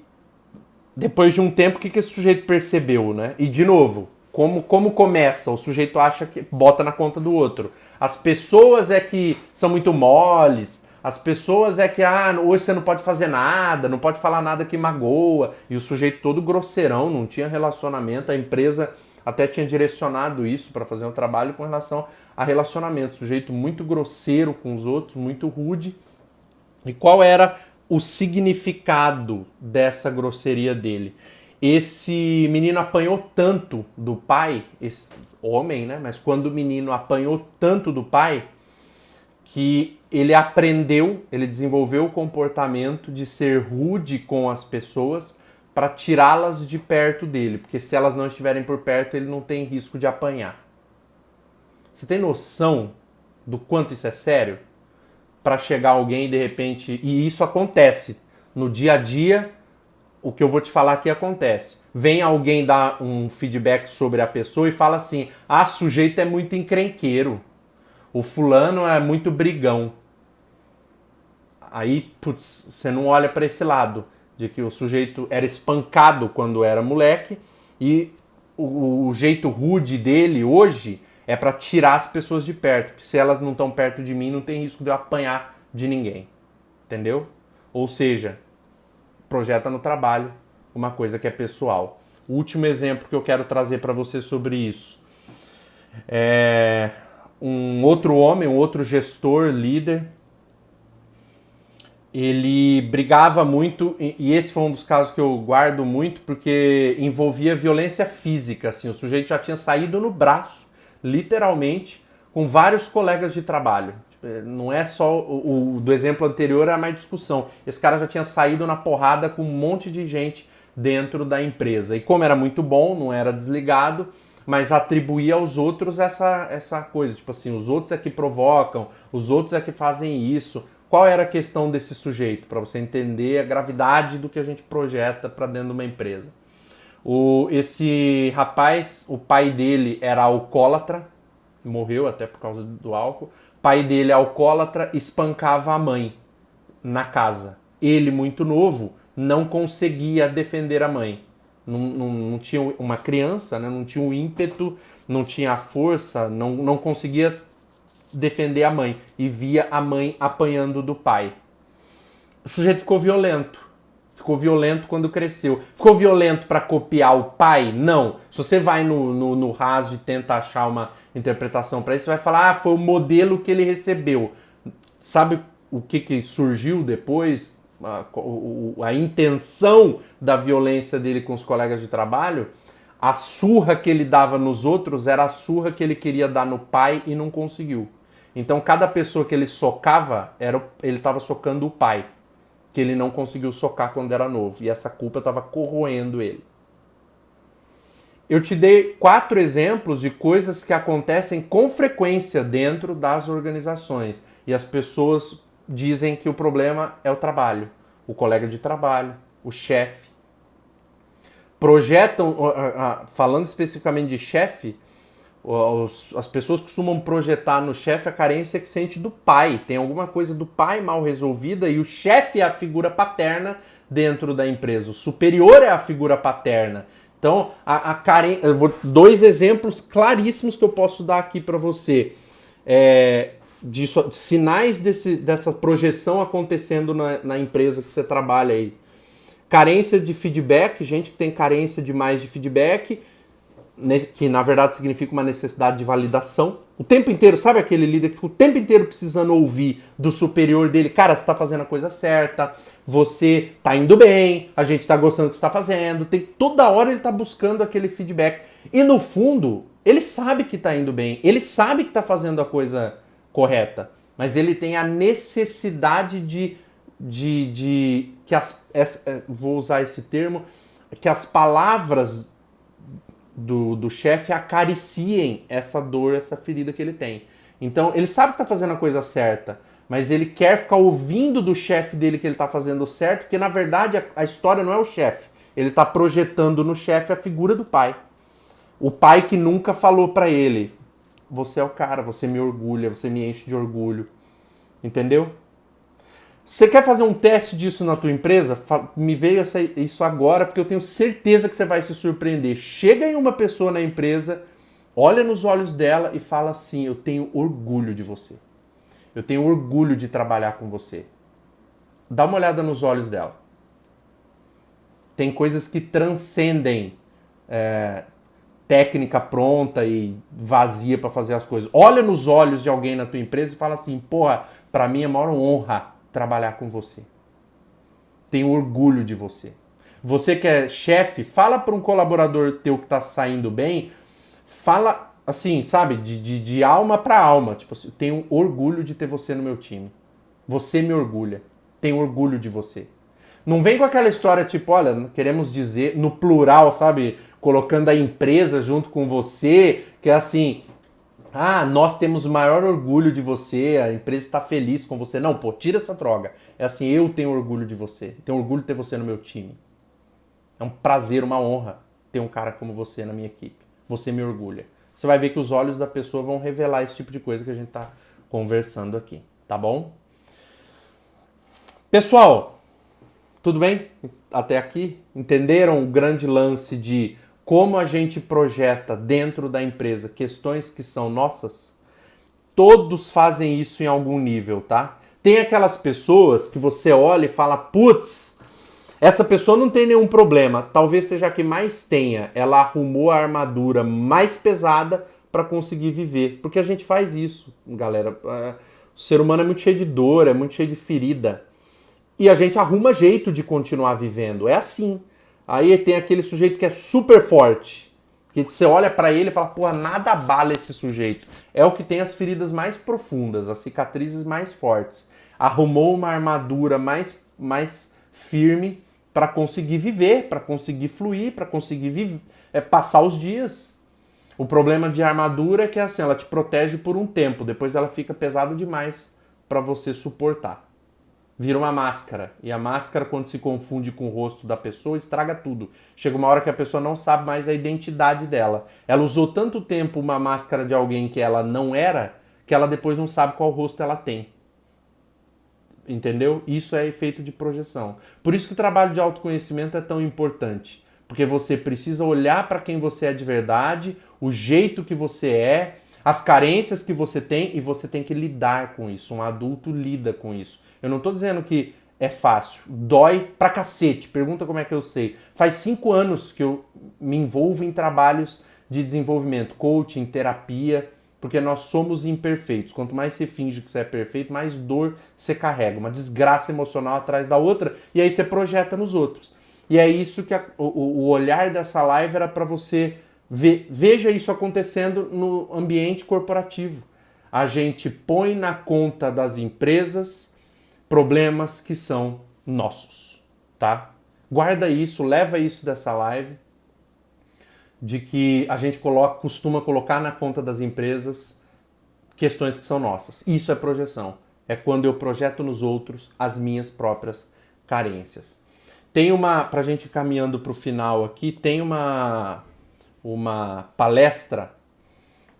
depois de um tempo, o que esse sujeito percebeu, né? E de novo, como começa? O sujeito acha que bota na conta do outro. As pessoas é que são muito moles, as pessoas é que hoje você não pode fazer nada, não pode falar nada que magoa. E o sujeito todo grosseirão, não tinha relacionamento, a empresa até tinha direcionado isso para fazer um trabalho com relação a relacionamento. Sujeito muito grosseiro com os outros, muito rude. E qual era o significado dessa grosseria dele? Esse menino apanhou tanto do pai, esse homem, né? Mas quando o menino apanhou tanto do pai, que ele aprendeu, ele desenvolveu o comportamento de ser rude com as pessoas para tirá-las de perto dele, porque se elas não estiverem por perto, ele não tem risco de apanhar. Você tem noção do quanto isso é sério? Para chegar alguém de repente, e isso acontece no dia a dia, o que eu vou te falar aqui acontece. Vem alguém dar um feedback sobre a pessoa e fala assim: ah, sujeito é muito encrenqueiro, o fulano é muito brigão. Aí, putz, você não olha para esse lado, de que o sujeito era espancado quando era moleque e o jeito rude dele hoje é para tirar as pessoas de perto, porque se elas não estão perto de mim, não tem risco de eu apanhar de ninguém. Entendeu? Ou seja, projeta no trabalho uma coisa que é pessoal. O último exemplo que eu quero trazer para você sobre isso é um outro homem, um outro gestor, líder. Ele brigava muito, e esse foi um dos casos que eu guardo muito, porque envolvia violência física. Assim, o sujeito já tinha saído no braço, literalmente, com vários colegas de trabalho. Não é só o do exemplo anterior, era mais discussão. Esse cara já tinha saído na porrada com um monte de gente dentro da empresa. E como era muito bom, não era desligado, mas atribuía aos outros essa coisa. Tipo assim, os outros é que provocam, os outros é que fazem isso. Qual era a questão desse sujeito? Para você entender a gravidade do que a gente projeta para dentro de uma empresa. Esse rapaz, o pai dele era alcoólatra, morreu até por causa do álcool. O pai dele, alcoólatra, espancava a mãe na casa. Ele, muito novo, não conseguia defender a mãe. Não tinha uma criança, né? Não tinha o ímpeto, não tinha a força, não conseguia defender a mãe. E via a mãe apanhando do pai. O sujeito ficou violento. Ficou violento quando cresceu. Ficou violento para copiar o pai? Não. Se você vai no raso e tenta achar uma interpretação para isso, você vai falar, ah, foi o modelo que ele recebeu. Sabe o que surgiu depois? A intenção da violência dele com os colegas de trabalho? A surra que ele dava nos outros era a surra que ele queria dar no pai e não conseguiu. Então, cada pessoa que ele socava, ele estava socando o pai, que ele não conseguiu socar quando era novo. E essa culpa estava corroendo ele. Eu te dei 4 exemplos de coisas que acontecem com frequência dentro das organizações. E as pessoas dizem que o problema é o trabalho, o colega de trabalho, o chefe. Projetam, falando especificamente de chefe, as pessoas costumam projetar no chefe a carência que sente do pai. Tem alguma coisa do pai mal resolvida e o chefe é a figura paterna dentro da empresa. O superior é a figura paterna. Então, a carência... Eu vou 2 exemplos claríssimos que eu posso dar aqui para você. De sinais dessa projeção acontecendo na empresa que você trabalha aí. Carência de feedback, gente que tem carência demais de feedback, que na verdade significa uma necessidade de validação. O tempo inteiro, sabe aquele líder que fica o tempo inteiro precisando ouvir do superior dele, cara, você está fazendo a coisa certa, você está indo bem, a gente está gostando do que você está fazendo, toda hora ele está buscando aquele feedback. E no fundo, ele sabe que está indo bem, ele sabe que está fazendo a coisa correta, mas ele tem a necessidade vou usar esse termo, que as palavras do chefe acariciem essa dor, essa ferida que ele tem. Então, ele sabe que está fazendo a coisa certa, mas ele quer ficar ouvindo do chefe dele que ele está fazendo certo, porque na verdade a história não é o chefe. Ele está projetando no chefe a figura do pai. O pai que nunca falou para ele, você é o cara, você me orgulha, você me enche de orgulho. Entendeu? Você quer fazer um teste disso na tua empresa? Me veio isso agora, porque eu tenho certeza que você vai se surpreender. Chega em uma pessoa na empresa, olha nos olhos dela e fala assim, eu tenho orgulho de você. Eu tenho orgulho de trabalhar com você. Dá uma olhada nos olhos dela. Tem coisas que transcendem técnica pronta e vazia para fazer as coisas. Olha nos olhos de alguém na tua empresa e fala assim, porra, para mim é a maior honra trabalhar com você. Tenho orgulho de você. Você que é chefe, fala para um colaborador teu que tá saindo bem, fala assim, sabe, de alma para alma. Tipo assim, eu tenho orgulho de ter você no meu time. Você me orgulha. Tenho orgulho de você. Não vem com aquela história tipo, olha, queremos dizer, no plural, sabe? Colocando a empresa junto com você, que é assim, ah, nós temos o maior orgulho de você, a empresa está feliz com você. Não, pô, tira essa droga. É assim, eu tenho orgulho de você. Tenho orgulho de ter você no meu time. É um prazer, uma honra ter um cara como você na minha equipe. Você me orgulha. Você vai ver que os olhos da pessoa vão revelar esse tipo de coisa que a gente está conversando aqui, tá bom? Pessoal, tudo bem? Até aqui? Entenderam o grande lance de como a gente projeta dentro da empresa questões que são nossas? Todos fazem isso em algum nível, tá? Tem aquelas pessoas que você olha e fala, putz, essa pessoa não tem nenhum problema. Talvez seja a que mais tenha. Ela arrumou a armadura mais pesada para conseguir viver. Porque a gente faz isso, galera. O ser humano é muito cheio de dor, é muito cheio de ferida. E a gente arruma jeito de continuar vivendo. É assim. Aí tem aquele sujeito que é super forte. Que você olha para ele e fala, pô, nada abala esse sujeito. É o que tem as feridas mais profundas, as cicatrizes mais fortes. Arrumou uma armadura mais firme para conseguir viver, para conseguir fluir, para conseguir passar os dias. O problema de armadura é que assim, ela te protege por um tempo, depois ela fica pesada demais para você suportar. Vira uma máscara. E a máscara, quando se confunde com o rosto da pessoa, estraga tudo. Chega uma hora que a pessoa não sabe mais a identidade dela. Ela usou tanto tempo uma máscara de alguém que ela não era, que ela depois não sabe qual rosto ela tem. Entendeu? Isso é efeito de projeção. Por isso que o trabalho de autoconhecimento é tão importante. Porque você precisa olhar para quem você é de verdade, o jeito que você é, as carências que você tem, e você tem que lidar com isso. Um adulto lida com isso. Eu não tô dizendo que é fácil. Dói pra cacete. Pergunta como é que eu sei. Faz 5 anos que eu me envolvo em trabalhos de desenvolvimento, coaching, terapia, porque nós somos imperfeitos. Quanto mais você finge que você é perfeito, mais dor você carrega. Uma desgraça emocional atrás da outra, e aí você projeta nos outros. E é isso que o olhar dessa live era para você ver. Veja isso acontecendo no ambiente corporativo. A gente põe na conta das empresas problemas que são nossos, tá? Guarda isso, leva isso dessa live, de que a gente costuma colocar na conta das empresas questões que são nossas. Isso é projeção. É quando eu projeto nos outros as minhas próprias carências. Tem pra gente ir caminhando para o final aqui, tem uma palestra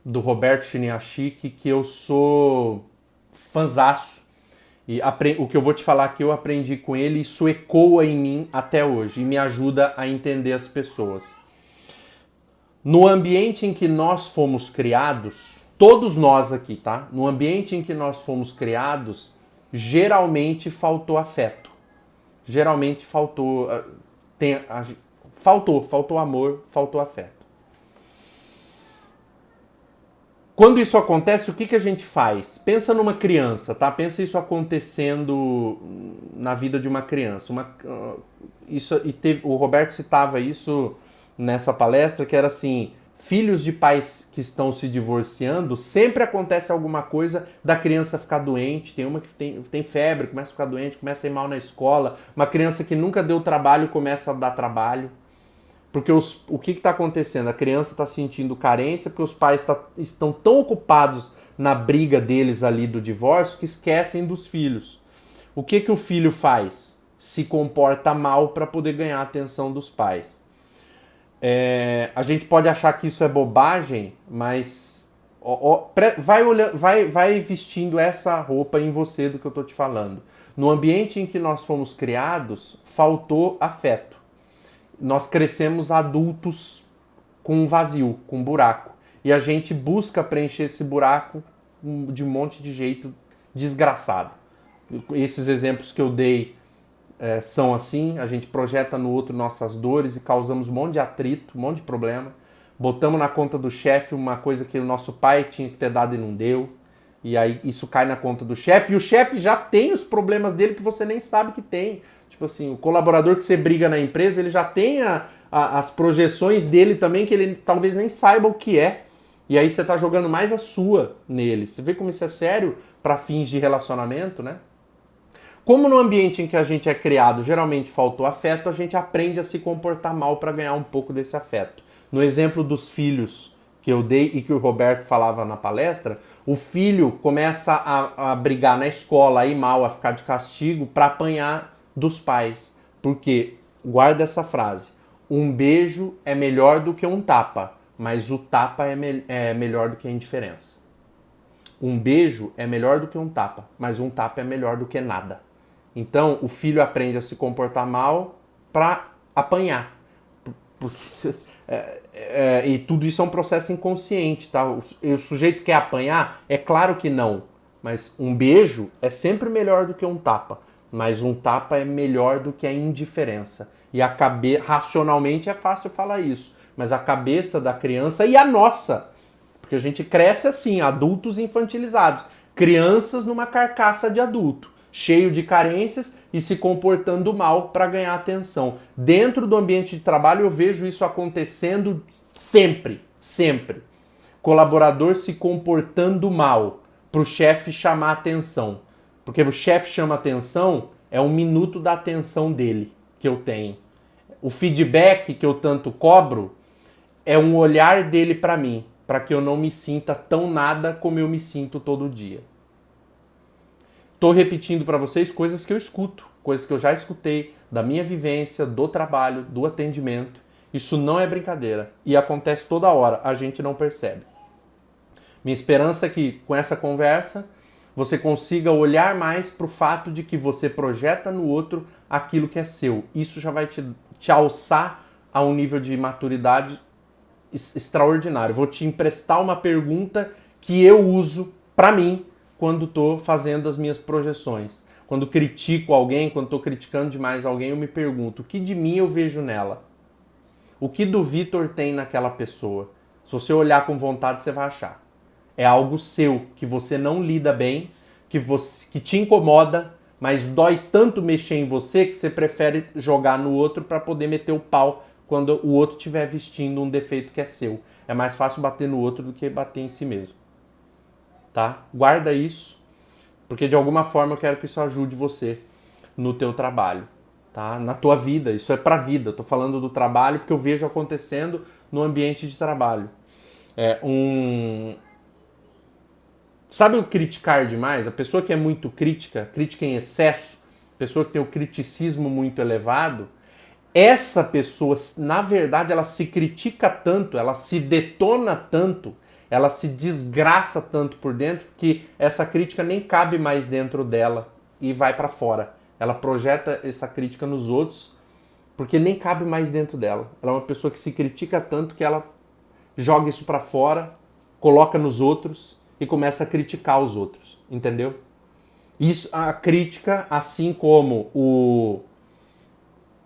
do Roberto Chiniachiki que eu sou fãzaço. E o que eu vou te falar que eu aprendi com ele, isso ecoa em mim até hoje e me ajuda a entender as pessoas. No ambiente em que nós fomos criados, todos nós aqui, tá? No ambiente em que nós fomos criados, geralmente faltou afeto. Geralmente faltou amor, faltou afeto. Quando isso acontece, o que a gente faz? Pensa numa criança, tá? Pensa isso acontecendo na vida de uma criança. O Roberto citava isso nessa palestra, que era assim, filhos de pais que estão se divorciando, sempre acontece alguma coisa da criança ficar doente. Tem uma que tem febre, começa a ficar doente, começa a ir mal na escola. Uma criança que nunca deu trabalho começa a dar trabalho. Porque o que está acontecendo? A criança está sentindo carência porque os pais estão tão ocupados na briga deles ali do divórcio que esquecem dos filhos. O que o filho faz? Se comporta mal para poder ganhar a atenção dos pais. A gente pode achar que isso é bobagem, mas vai vestindo essa roupa em você do que eu estou te falando. No ambiente em que nós fomos criados, faltou afeto. Nós crescemos adultos com um vazio, com um buraco. E a gente busca preencher esse buraco de um monte de jeito desgraçado. Esses exemplos que eu dei são assim, a gente projeta no outro nossas dores e causamos um monte de atrito, um monte de problema. Botamos na conta do chefe uma coisa que o nosso pai tinha que ter dado e não deu. E aí isso cai na conta do chefe. E o chefe já tem os problemas dele que você nem sabe que tem. Tipo assim, o colaborador que você briga na empresa, ele já tem as projeções dele também, que ele talvez nem saiba o que é. E aí você tá jogando mais a sua nele. Você vê como isso é sério para fins de relacionamento, né? Como no ambiente em que a gente é criado geralmente faltou afeto, a gente aprende a se comportar mal para ganhar um pouco desse afeto. No exemplo dos filhos que eu dei e que o Roberto falava na palestra, o filho começa a brigar na escola, a ir mal, a ficar de castigo para apanhar dos pais. Porque, guarda essa frase, um beijo é melhor do que um tapa, mas o tapa é melhor do que a indiferença. Um beijo é melhor do que um tapa, mas um tapa é melhor do que nada. Então, o filho aprende a se comportar mal para apanhar. Porque, e tudo isso é um processo inconsciente, tá? O sujeito quer apanhar? É claro que não. Mas um beijo é sempre melhor do que um tapa. Mas um tapa é melhor do que a indiferença. E racionalmente é fácil falar isso. Mas a cabeça da criança e a nossa, porque a gente cresce assim, adultos infantilizados, crianças numa carcaça de adulto, cheio de carências e se comportando mal para ganhar atenção. Dentro do ambiente de trabalho eu vejo isso acontecendo sempre, sempre. Colaborador se comportando mal para o chefe chamar atenção. Porque o chefe chama atenção, é um minuto da atenção dele que eu tenho. O feedback que eu tanto cobro é um olhar dele para mim, para que eu não me sinta tão nada como eu me sinto todo dia. Estou repetindo para vocês coisas que eu escuto, coisas que eu já escutei da minha vivência, do trabalho, do atendimento. Isso não é brincadeira e acontece toda hora, a gente não percebe. Minha esperança é que com essa conversa você consiga olhar mais para o fato de que você projeta no outro aquilo que é seu. Isso já vai te alçar a um nível de maturidade extraordinário. Vou te emprestar uma pergunta que eu uso para mim quando estou fazendo as minhas projeções. Quando critico alguém, quando estou criticando demais alguém, eu me pergunto, o que de mim eu vejo nela? O que do Vitor tem naquela pessoa? Se você olhar com vontade, você vai achar. É algo seu, que você não lida bem, que te incomoda, mas dói tanto mexer em você que você prefere jogar no outro para poder meter o pau quando o outro estiver vestindo um defeito que é seu. É mais fácil bater no outro do que bater em si mesmo. Tá? Guarda isso, porque de alguma forma eu quero que isso ajude você no teu trabalho, tá? Na tua vida, isso é pra vida. Eu tô falando do trabalho porque eu vejo acontecendo no ambiente de trabalho. Sabe o criticar demais? A pessoa que é muito crítica, crítica em excesso, pessoa que tem o criticismo muito elevado, essa pessoa, na verdade, ela se critica tanto, ela se detona tanto, ela se desgraça tanto por dentro que essa crítica nem cabe mais dentro dela e vai para fora. Ela projeta essa crítica nos outros porque nem cabe mais dentro dela. Ela é uma pessoa que se critica tanto que ela joga isso para fora, coloca nos outros e começa a criticar os outros, entendeu? Isso, a crítica, assim como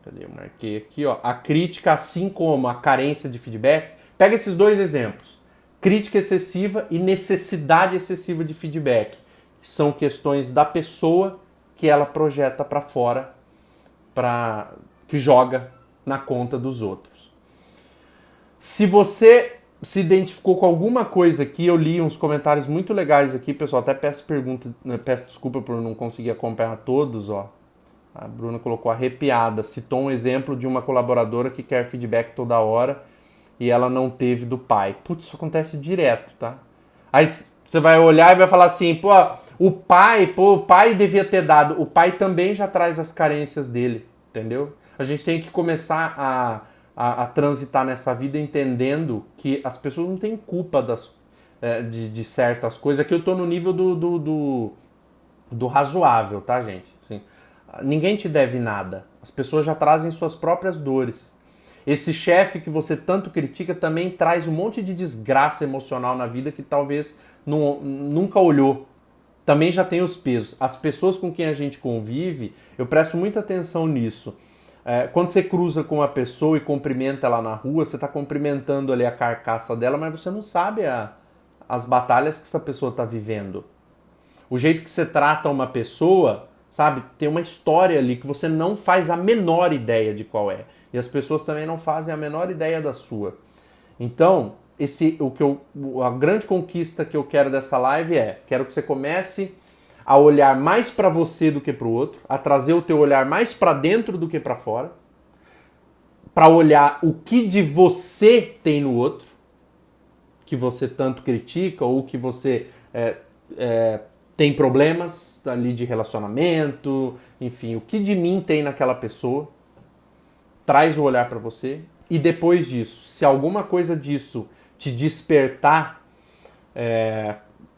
Cadê? Eu marquei aqui, ó. A crítica, assim como a carência de feedback. Pega esses dois exemplos. Crítica excessiva e necessidade excessiva de feedback. São questões da pessoa que ela projeta para fora, que joga na conta dos outros. Se você se identificou com alguma coisa aqui, eu li uns comentários muito legais aqui, pessoal. Até peço desculpa por não conseguir acompanhar todos, ó. A Bruna colocou arrepiada, citou um exemplo de uma colaboradora que quer feedback toda hora e ela não teve do pai. Putz, isso acontece direto, tá? Aí você vai olhar e vai falar assim, pô, o pai devia ter dado. O pai também já traz as carências dele, entendeu? A gente tem que começar a transitar nessa vida entendendo que as pessoas não têm culpa de certas coisas. Aqui eu tô no nível do razoável, tá, gente? Assim, ninguém te deve nada. As pessoas já trazem suas próprias dores. Esse chefe que você tanto critica também traz um monte de desgraça emocional na vida que talvez nunca olhou. Também já tem os pesos. As pessoas com quem a gente convive, eu presto muita atenção nisso. Quando você cruza com uma pessoa e cumprimenta ela na rua, você está cumprimentando ali a carcaça dela, mas você não sabe as batalhas que essa pessoa está vivendo. O jeito que você trata uma pessoa sabe? Tem uma história ali que você não faz a menor ideia de qual é. E as pessoas também não fazem a menor ideia da sua. Então, a grande conquista que eu quero dessa live quero que você comece a olhar mais para você do que para o outro, a trazer o teu olhar mais para dentro do que para fora, para olhar o que de você tem no outro, que você tanto critica ou que você tem problemas ali de relacionamento, enfim, o que de mim tem naquela pessoa, traz o olhar para você e depois disso, se alguma coisa disso te despertar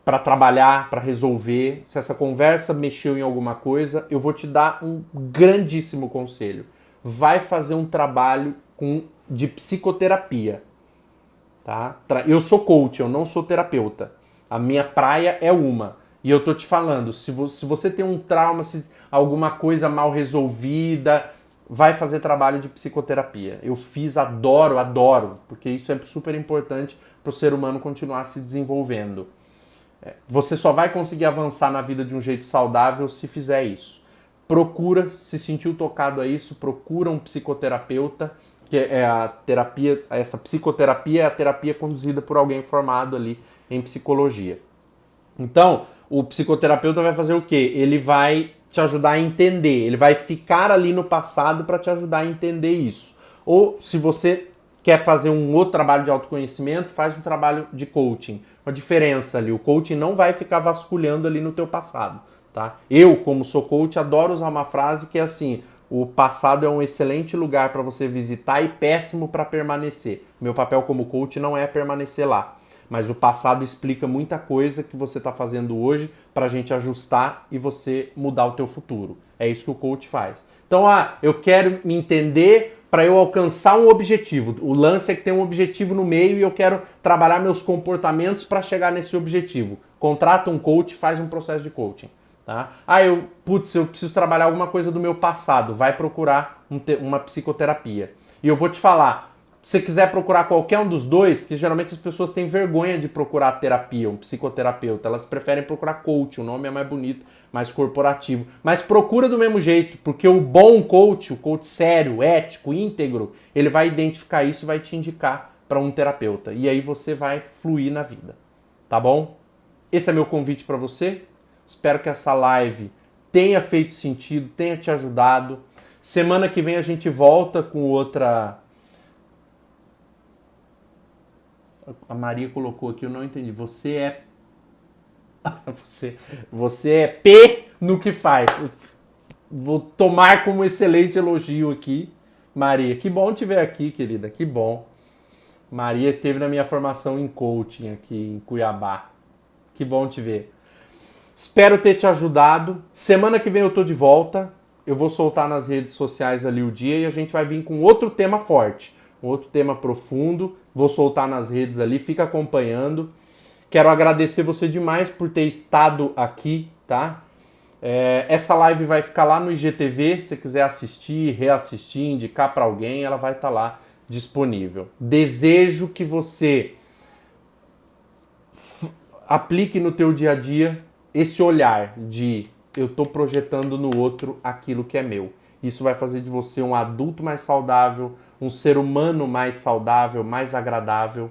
para trabalhar, para resolver, se essa conversa mexeu em alguma coisa, eu vou te dar um grandíssimo conselho. Vai fazer um trabalho de psicoterapia. Tá? Eu sou coach, eu não sou terapeuta. A minha praia é uma. E eu tô te falando, se você tem um trauma, se alguma coisa mal resolvida, vai fazer trabalho de psicoterapia. Eu fiz, adoro, porque isso é super importante para o ser humano continuar se desenvolvendo. Você só vai conseguir avançar na vida de um jeito saudável se fizer isso. Procura, se sentiu tocado a isso, procura um psicoterapeuta, que é a terapia, essa psicoterapia é a terapia conduzida por alguém formado ali em psicologia. Então, o psicoterapeuta vai fazer o quê? Ele vai te ajudar a entender, ele vai ficar ali no passado para te ajudar a entender isso. Ou se você quer fazer um outro trabalho de autoconhecimento, faz um trabalho de coaching. Uma diferença ali, o coaching não vai ficar vasculhando ali no teu passado, tá? Eu, como sou coach, adoro usar uma frase que é assim: o passado é um excelente lugar para você visitar e péssimo para permanecer. Meu papel como coach não é permanecer lá, mas o passado explica muita coisa que você está fazendo hoje para a gente ajustar e você mudar o teu futuro. É isso que o coach faz. Então, eu quero me entender para eu alcançar um objetivo. O lance é que tem um objetivo no meio e eu quero trabalhar meus comportamentos para chegar nesse objetivo. Contrata um coach, faz um processo de coaching. Tá? Eu preciso trabalhar alguma coisa do meu passado. Vai procurar uma psicoterapia. E eu vou te falar, se você quiser procurar qualquer um dos dois, porque geralmente as pessoas têm vergonha de procurar terapia, um psicoterapeuta, elas preferem procurar coach, o nome é mais bonito, mais corporativo. Mas procura do mesmo jeito, porque o bom coach, o coach sério, ético, íntegro, ele vai identificar isso e vai te indicar para um terapeuta. E aí você vai fluir na vida. Tá bom? Esse é meu convite para você. Espero que essa live tenha feito sentido, tenha te ajudado. Semana que vem a gente volta com outra... A Maria colocou aqui, eu não entendi. Você é... você é P no que faz. Vou tomar como excelente elogio aqui. Maria, que bom te ver aqui, querida. Que bom. Maria esteve na minha formação em coaching aqui em Cuiabá. Que bom te ver. Espero ter te ajudado. Semana que vem eu tô de volta. Eu vou soltar nas redes sociais ali o dia e a gente vai vir com outro tema forte, um outro tema profundo. Vou soltar nas redes ali, fica acompanhando. Quero agradecer você demais por ter estado aqui, tá? Essa live vai ficar lá no IGTV. Se você quiser assistir, reassistir, indicar para alguém, ela vai estar lá disponível. Desejo que você aplique no teu dia a dia esse olhar de eu estou projetando no outro aquilo que é meu. Isso vai fazer de você um adulto mais saudável, um ser humano mais saudável, mais agradável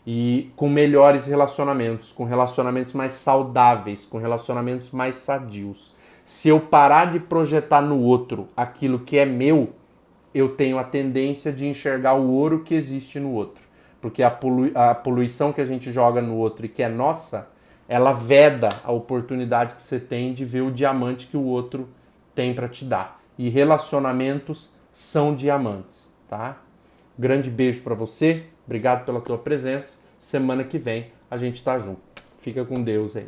e com melhores relacionamentos, com relacionamentos mais saudáveis, com relacionamentos mais sadios. Se eu parar de projetar no outro aquilo que é meu, eu tenho a tendência de enxergar o ouro que existe no outro. Porque a poluição que a gente joga no outro e que é nossa, ela veda a oportunidade que você tem de ver o diamante que o outro tem para te dar. E relacionamentos são diamantes, tá? Grande beijo para você, obrigado pela tua presença. Semana que vem a gente tá junto. Fica com Deus aí.